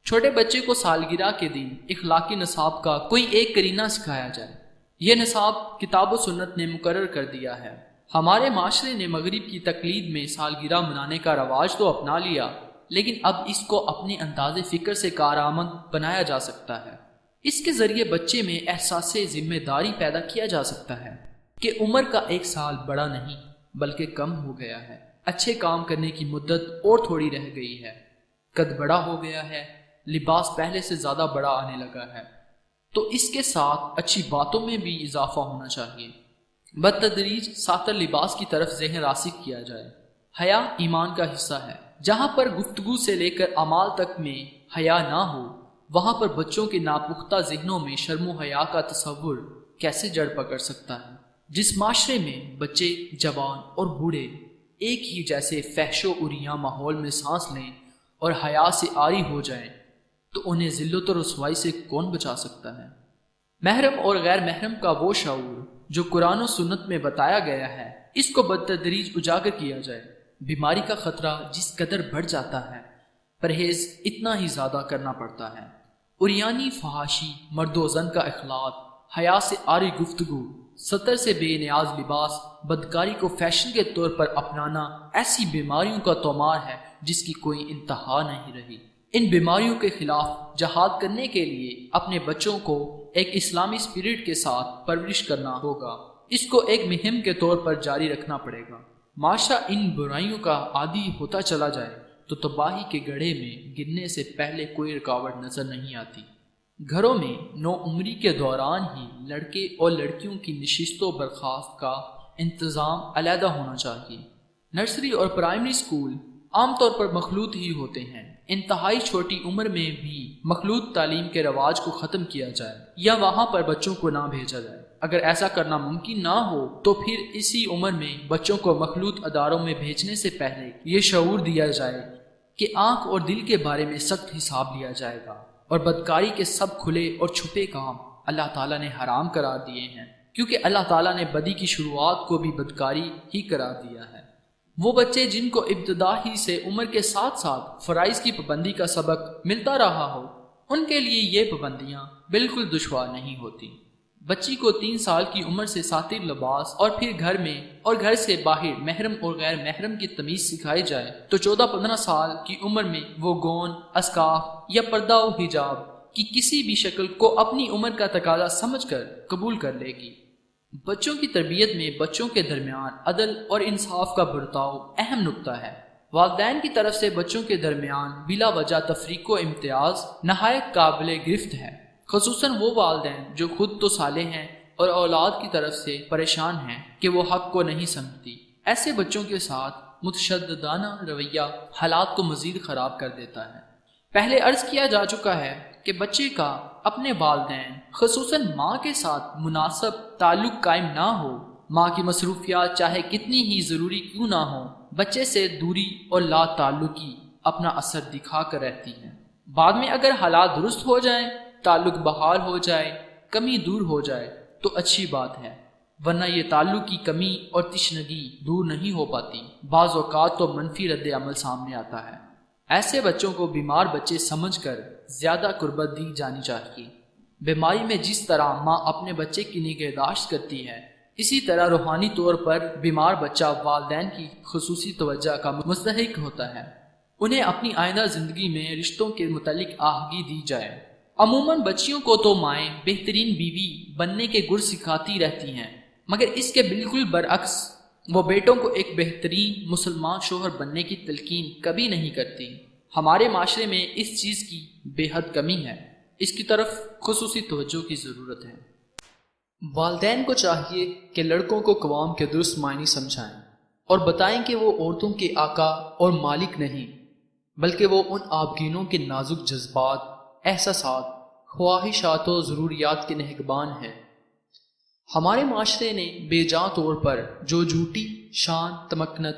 چھوٹے بچے کو سالگرہ کے دن اخلاقی نصاب کا کوئی ایک کرینہ سکھایا جائے۔ یہ نصاب کتاب و سنت نے مقرر کر دیا ہے۔ ہمارے معاشرے نے مغرب کی تقلید میں سالگرہ منانے کا رواج تو اپنا لیا، لیکن اب اس کو اپنے انداز فکر سے کارآمد بنایا جا سکتا ہے۔ اس کے ذریعے بچے میں احساس ذمہ داری پیدا کیا جا سکتا ہے کہ عمر کا ایک سال بڑا نہیں بلکہ کم ہو گیا ہے، اچھے کام کرنے کی مدت اور تھوڑی رہ گئی ہے، قد بڑا ہو گیا ہے، لباس پہلے سے زیادہ بڑا آنے لگا ہے، تو اس کے ساتھ اچھی باتوں میں بھی اضافہ ہونا چاہیے۔ بتدریج ساتر لباس کی طرف ذہن راسخ کیا جائے۔ حیا ایمان کا حصہ ہے۔ جہاں پر گفتگو سے لے کر اعمال تک میں حیا نہ ہو، وہاں پر بچوں کے ناپختہ ذہنوں میں شرم و حیا کا تصور کیسے جڑ پکڑ سکتا ہے؟ جس معاشرے میں بچے، جوان اور بوڑھے ایک ہی جیسے فحش و عریاں ماحول میں سانس لیں اور حیا سے عاری ہو جائیں تو انہیں ذلت و رسوائی سے کون بچا سکتا ہے؟ محرم اور غیر محرم کا وہ شعور جو قرآن و سنت میں بتایا گیا ہے، اس کو بتدریج اجاگر کیا جائے۔ بیماری کا خطرہ جس قدر بڑھ جاتا ہے، پرہیز اتنا ہی زیادہ کرنا پڑتا ہے۔ عریانی فحاشی، مرد و زن کا اخلاط، حیا سے عاری گفتگو، سطر سے بے نیاز لباس، بدکاری کو فیشن کے طور پر اپنانا ایسی بیماریوں کا تومار ہے جس کی کوئی انتہا نہیں رہی۔ ان بیماریوں کے خلاف جہاد کرنے کے لیے اپنے بچوں کو ایک اسلامی اسپرٹ کے ساتھ پرورش کرنا ہوگا۔ اس کو ایک مہم کے طور پر جاری رکھنا پڑے گا۔ معاشرہ ان برائیوں کا عادی ہوتا چلا جائے تو تباہی کے گڑھے میں گرنے سے پہلے کوئی رکاوٹ نظر نہیں آتی۔ گھروں میں نوعمری کے دوران ہی لڑکے اور لڑکیوں کی نشست و برخاست کا انتظام علیحدہ ہونا چاہیے۔ نرسری اور پرائمری اسکول عام طور پر مخلوط ہی ہوتے ہیں۔ انتہائی چھوٹی عمر میں بھی مخلوط تعلیم کے رواج کو ختم کیا جائے یا وہاں پر بچوں کو نہ بھیجا جائے۔ اگر ایسا کرنا ممکن نہ ہو تو پھر اسی عمر میں بچوں کو مخلوط اداروں میں بھیجنے سے پہلے یہ شعور دیا جائے کہ آنکھ اور دل کے بارے میں سخت حساب لیا جائے گا، اور بدکاری کے سب کھلے اور چھپے کام اللہ تعالیٰ نے حرام قرار دیے ہیں، کیونکہ اللہ تعالیٰ نے بدی کی شروعات کو بھی بدکاری ہی قرار دیا ہے۔ وہ بچے جن کو ابتدا ہی سے عمر کے ساتھ ساتھ فرائض کی پابندی کا سبق ملتا رہا ہو، ان کے لیے یہ پابندیاں بالکل دشوار نہیں ہوتی۔ بچی کو 3 سال کی عمر سے ساتر لباس اور پھر گھر میں اور گھر سے باہر محرم اور غیر محرم کی تمیز سکھائی جائے تو 14-15 سال کی عمر میں وہ گون، اسکارف یا پردہ و حجاب کی کسی بھی شکل کو اپنی عمر کا تقاضا سمجھ کر قبول کر لے گی۔ بچوں کی تربیت میں بچوں کے درمیان عدل اور انصاف کا برتاؤ اہم نقطہ ہے۔ والدین کی طرف سے بچوں کے درمیان بلا وجہ تفریق و امتیاز نہایت قابل گرفت ہے، خصوصاً وہ والدین جو خود تو صالح ہیں اور اولاد کی طرف سے پریشان ہیں کہ وہ حق کو نہیں سمجھتی۔ ایسے بچوں کے ساتھ متشددانہ رویہ حالات کو مزید خراب کر دیتا ہے۔ پہلے عرض کیا جا چکا ہے کہ بچے کا اپنے والدین خصوصاً ماں کے ساتھ مناسب تعلق قائم نہ ہو، ماں کی مصروفیات چاہے کتنی ہی ضروری کیوں نہ ہو، بچے سے دوری اور لا تعلقی اپنا اثر دکھا کر رہتی ہیں۔ بعد میں اگر حالات درست ہو جائیں، تعلق بحال ہو جائے، کمی دور ہو جائے تو اچھی بات ہے، ورنہ یہ تعلق کی کمی اور تشنگی دور نہیں ہو پاتی۔ بعض اوقات تو منفی رد عمل سامنے آتا ہے۔ ایسے بچوں کو بیمار بچے سمجھ کر زیادہ قربت دی جانی چاہیے۔ بیماری میں جس طرح ماں اپنے بچے کی نگہداشت کرتی ہے، اسی طرح روحانی طور پر بیمار بچہ والدین کی خصوصی توجہ کا مستحق ہوتا ہے۔ انہیں اپنی آئندہ زندگی میں رشتوں کے متعلق آگاہی دی جائے۔ عموماً بچیوں کو تو مائیں بہترین بیوی بننے کے گر سکھاتی رہتی ہیں، مگر اس کے بالکل برعکس وہ بیٹوں کو ایک بہترین مسلمان شوہر بننے کی تلقین کبھی نہیں کرتی۔ ہمارے معاشرے میں اس چیز کی بے حد کمی ہے، اس کی طرف خصوصی توجہ کی ضرورت ہے۔ والدین کو چاہیے کہ لڑکوں کو قوام کے درست معنی سمجھائیں اور بتائیں کہ وہ عورتوں کے آقا اور مالک نہیں، بلکہ وہ ان آبگینوں کے نازک جذبات، احساسات، خواہشات و ضروریات کے نگہبان ہیں۔ ہمارے معاشرے نے بے جان طور پر جو جھوٹی شان، تمکنت،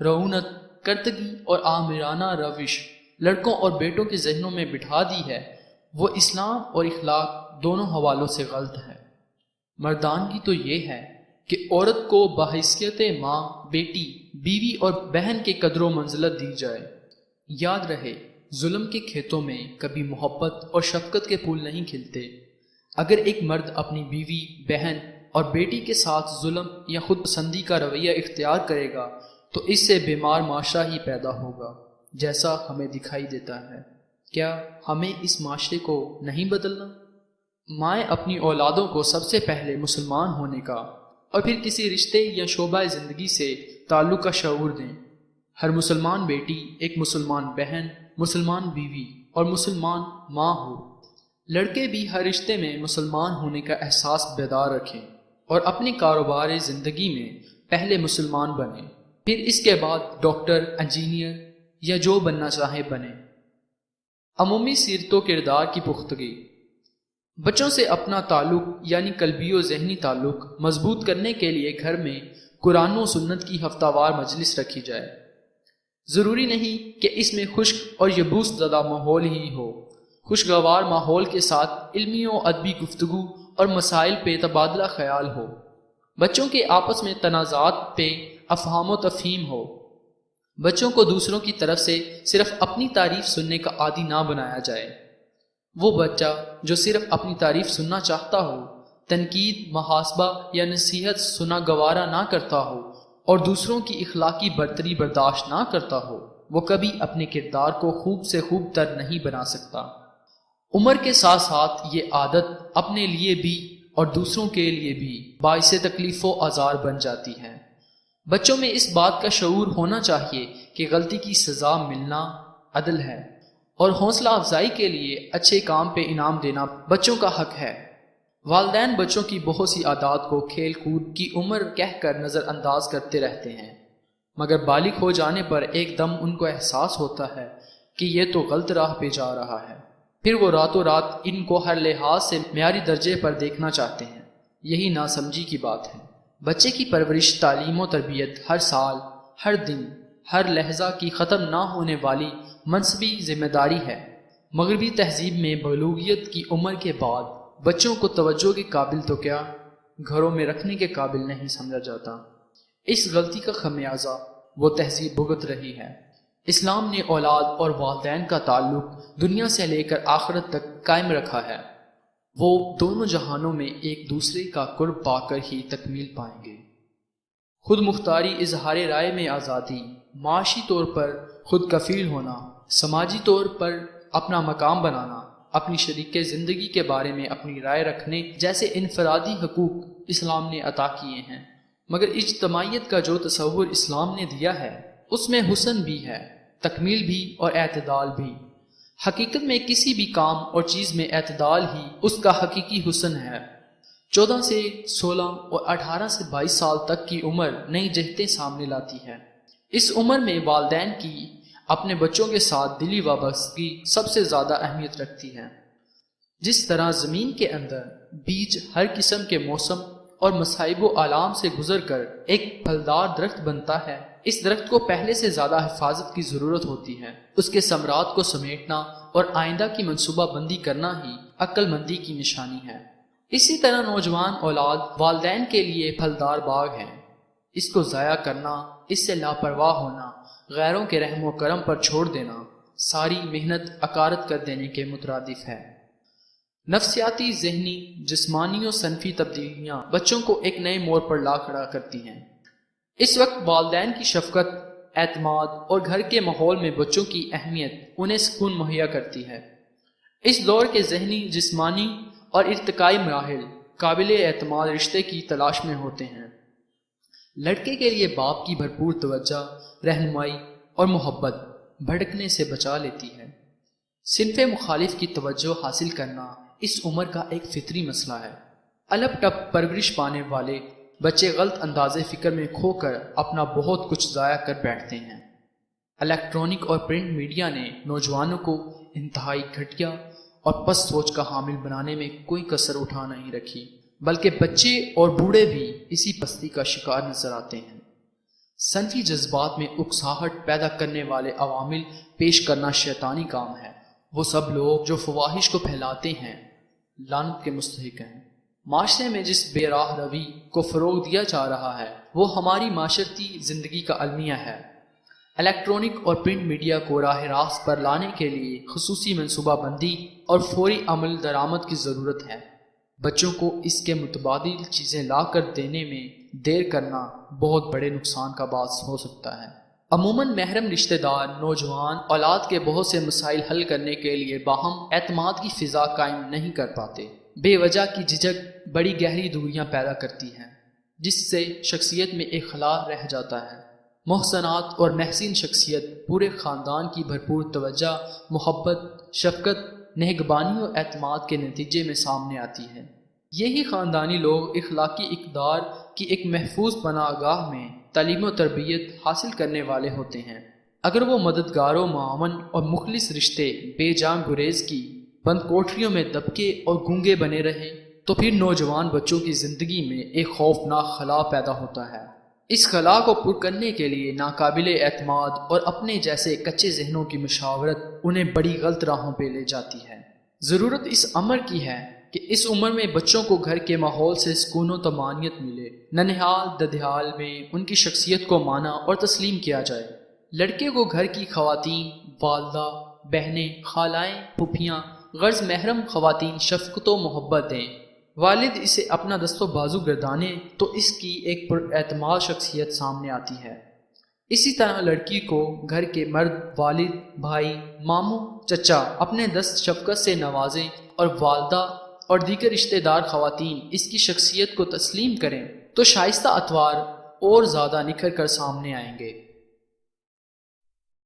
رعونت، کرتگی اور آمرانہ روش لڑکوں اور بیٹوں کے ذہنوں میں بٹھا دی ہے، وہ اسلام اور اخلاق دونوں حوالوں سے غلط ہے۔ مردانگی تو یہ ہے کہ عورت کو بحیثیت ماں، بیٹی، بیوی اور بہن کے قدر و منزلت دی جائے۔ یاد رہے، ظلم کے کھیتوں میں کبھی محبت اور شفقت کے پھول نہیں کھلتے۔ اگر ایک مرد اپنی بیوی، بہن اور بیٹی کے ساتھ ظلم یا خود پسندی کا رویہ اختیار کرے گا تو اس سے بیمار معاشرہ ہی پیدا ہوگا، جیسا ہمیں دکھائی دیتا ہے۔ کیا ہمیں اس معاشرے کو نہیں بدلنا؟ مائیں اپنی اولادوں کو سب سے پہلے مسلمان ہونے کا اور پھر کسی رشتے یا شعبہ زندگی سے تعلق کا شعور دیں۔ ہر مسلمان بیٹی ایک مسلمان بہن، مسلمان بیوی اور مسلمان ماں ہو۔ لڑکے بھی ہر رشتے میں مسلمان ہونے کا احساس بیدار رکھیں اور اپنے کاروبار زندگی میں پہلے مسلمان بنیں، پھر اس کے بعد ڈاکٹر، انجینئر یا جو بننا چاہے بنیں۔ عمومی سیرت و کردار کی پختگی۔ بچوں سے اپنا تعلق یعنی قلبی و ذہنی تعلق مضبوط کرنے کے لیے گھر میں قرآن و سنت کی ہفتہ وار مجلس رکھی جائے۔ ضروری نہیں کہ اس میں خشک اور یبوس زدہ ماحول ہی ہو۔ خوشگوار ماحول کے ساتھ علمی و ادبی گفتگو اور مسائل پہ تبادلہ خیال ہو۔ بچوں کے آپس میں تنازعات پہ افہام و تفہیم ہو۔ بچوں کو دوسروں کی طرف سے صرف اپنی تعریف سننے کا عادی نہ بنایا جائے۔ وہ بچہ جو صرف اپنی تعریف سننا چاہتا ہو، تنقید، محاسبہ یا نصیحت سنا گوارا نہ کرتا ہو اور دوسروں کی اخلاقی برتری برداشت نہ کرتا ہو، وہ کبھی اپنے کردار کو خوب سے خوب تر نہیں بنا سکتا۔ عمر کے ساتھ ساتھ یہ عادت اپنے لیے بھی اور دوسروں کے لیے بھی باعث تکلیف و آزار بن جاتی ہے۔ بچوں میں اس بات کا شعور ہونا چاہیے کہ غلطی کی سزا ملنا عدل ہے اور حوصلہ افزائی کے لیے اچھے کام پہ انعام دینا بچوں کا حق ہے۔ والدین بچوں کی بہت سی عادات کو کھیل کود کی عمر کہہ کر نظر انداز کرتے رہتے ہیں، مگر بالغ ہو جانے پر ایک دم ان کو احساس ہوتا ہے کہ یہ تو غلط راہ پہ جا رہا ہے، پھر وہ راتوں رات ان کو ہر لحاظ سے معیاری درجے پر دیکھنا چاہتے ہیں۔ یہی ناسمجھی کی بات ہے۔ بچے کی پرورش، تعلیم و تربیت ہر سال، ہر دن، ہر لحظہ کی ختم نہ ہونے والی منصبی ذمہ داری ہے۔ مغربی تہذیب میں بلوغیت کی عمر کے بعد بچوں کو توجہ کے قابل تو کیا، گھروں میں رکھنے کے قابل نہیں سمجھا جاتا۔ اس غلطی کا خمیازہ وہ تہذیب بھگت رہی ہے۔ اسلام نے اولاد اور والدین کا تعلق دنیا سے لے کر آخرت تک قائم رکھا ہے۔ وہ دونوں جہانوں میں ایک دوسرے کا قرب پا کر ہی تکمیل پائیں گے۔ خود مختاری، اظہار رائے میں آزادی، معاشی طور پر خود کفیل ہونا، سماجی طور پر اپنا مقام بنانا، اپنی شریک زندگی کے بارے میں اپنی رائے رکھنے جیسے انفرادی حقوق اسلام نے عطا کیے ہیں، مگر اجتماعیت کا جو تصور اسلام نے دیا ہے اس میں حسن بھی ہے، تکمیل بھی اور اعتدال بھی۔ حقیقت میں کسی بھی کام اور چیز میں اعتدال ہی اس کا حقیقی حسن ہے۔ 14 سے 16 اور 18 سے 22 سال تک کی عمر نئی جہتیں سامنے لاتی ہے۔ اس عمر میں والدین کی اپنے بچوں کے ساتھ دلی وابستگی سب سے زیادہ اہمیت رکھتی ہے۔ جس طرح زمین کے اندر بیج ہر قسم کے موسم اور مصائب و آلام سے گزر کر ایک پھلدار درخت بنتا ہے، اس درخت کو پہلے سے زیادہ حفاظت کی ضرورت ہوتی ہے۔ اس کے ثمرات کو سمیٹنا اور آئندہ کی منصوبہ بندی کرنا ہی عقل مندی کی نشانی ہے۔ اسی طرح نوجوان اولاد والدین کے لیے پھلدار باغ ہے۔ اس کو ضائع کرنا، اس سے لاپرواہ ہونا، غیروں کے رحم و کرم پر چھوڑ دینا، ساری محنت عکارت کر دینے کے مترادف ہے۔ نفسیاتی، ذہنی، جسمانی و صنفی تبدیلیاں بچوں کو ایک نئے موڑ پر لا کھڑا کرتی ہیں۔ اس وقت والدین کی شفقت، اعتماد اور گھر کے ماحول میں بچوں کی اہمیت انہیں سکون مہیا کرتی ہے۔ اس دور کے ذہنی، جسمانی اور ارتقائی مراحل قابل اعتماد رشتے کی تلاش میں ہوتے ہیں۔ لڑکے کے لیے باپ کی بھرپور توجہ، رہنمائی اور محبت بھٹکنے سے بچا لیتی ہے۔ صنف مخالف کی توجہ حاصل کرنا اس عمر کا ایک فطری مسئلہ ہے۔ الپ ٹپ پرورش پانے والے بچے غلط انداز فکر میں کھو کر اپنا بہت کچھ ضائع کر بیٹھتے ہیں۔ الیکٹرانک اور پرنٹ میڈیا نے نوجوانوں کو انتہائی گھٹیا اور پست سوچ کا حامل بنانے میں کوئی کسر اٹھا نہیں رکھی، بلکہ بچے اور بوڑھے بھی اسی پستی کا شکار نظر آتے ہیں۔ صنفی جذبات میں اکساہٹ پیدا کرنے والے عوامل پیش کرنا شیطانی کام ہے۔ وہ سب لوگ جو فواہش کو پھیلاتے ہیں، لعنت کے مستحق ہیں۔ معاشرے میں جس بے راہ روی کو فروغ دیا جا رہا ہے وہ ہماری معاشرتی زندگی کا المیہ ہے۔ الیکٹرانک اور پرنٹ میڈیا کو راہ راست پر لانے کے لیے خصوصی منصوبہ بندی اور فوری عمل درآمد کی ضرورت ہے۔ بچوں کو اس کے متبادل چیزیں لا کر دینے میں دیر کرنا بہت بڑے نقصان کا باعث ہو سکتا ہے۔ عموماً محرم رشتہ دار نوجوان اولاد کے بہت سے مسائل حل کرنے کے لیے باہم اعتماد کی فضا قائم نہیں کر پاتے۔ بے وجہ کی جھجک بڑی گہری دوریاں پیدا کرتی ہیں جس سے شخصیت میں ایک خلا رہ جاتا ہے۔ محسنات اور محسن شخصیت پورے خاندان کی بھرپور توجہ، محبت، شفقت، نگہبانی اور اعتماد کے نتیجے میں سامنے آتی ہے۔ یہی خاندانی لوگ اخلاقی اقدار کی ایک محفوظ پناہ گاہ میں تعلیم و تربیت حاصل کرنے والے ہوتے ہیں۔ اگر وہ مددگاروں، معاون اور مخلص رشتے بے جان گریز کی بند کوٹریوں میں دبکے اور گونگے بنے رہے تو پھر نوجوان بچوں کی زندگی میں ایک خوفناک خلا پیدا ہوتا ہے۔ اس خلا کو پر کرنے کے لیے ناقابل اعتماد اور اپنے جیسے کچے ذہنوں کی مشاورت انہیں بڑی غلط راہوں پہ لے جاتی ہے۔ ضرورت اس امر کی ہے کہ اس عمر میں بچوں کو گھر کے ماحول سے سکون و طمانینت ملے، ننہال ددھیال میں ان کی شخصیت کو مانا اور تسلیم کیا جائے۔ لڑکے کو گھر کی خواتین، والدہ، بہنیں، خالائیں، پھوپھیاں، غرض محرم خواتین شفقت و محبت دیں۔ والد اسے اپنا دست و بازو گردانے تو اس کی ایک پر اعتماد شخصیت سامنے آتی ہے۔ اسی طرح لڑکی کو گھر کے مرد، والد، بھائی، ماموں، چچا اپنے دست شفقت سے نوازیں اور والدہ اور دیگر رشتہ دار خواتین اس کی شخصیت کو تسلیم کریں تو شائستہ اطوار اور زیادہ نکھر کر سامنے آئیں گے۔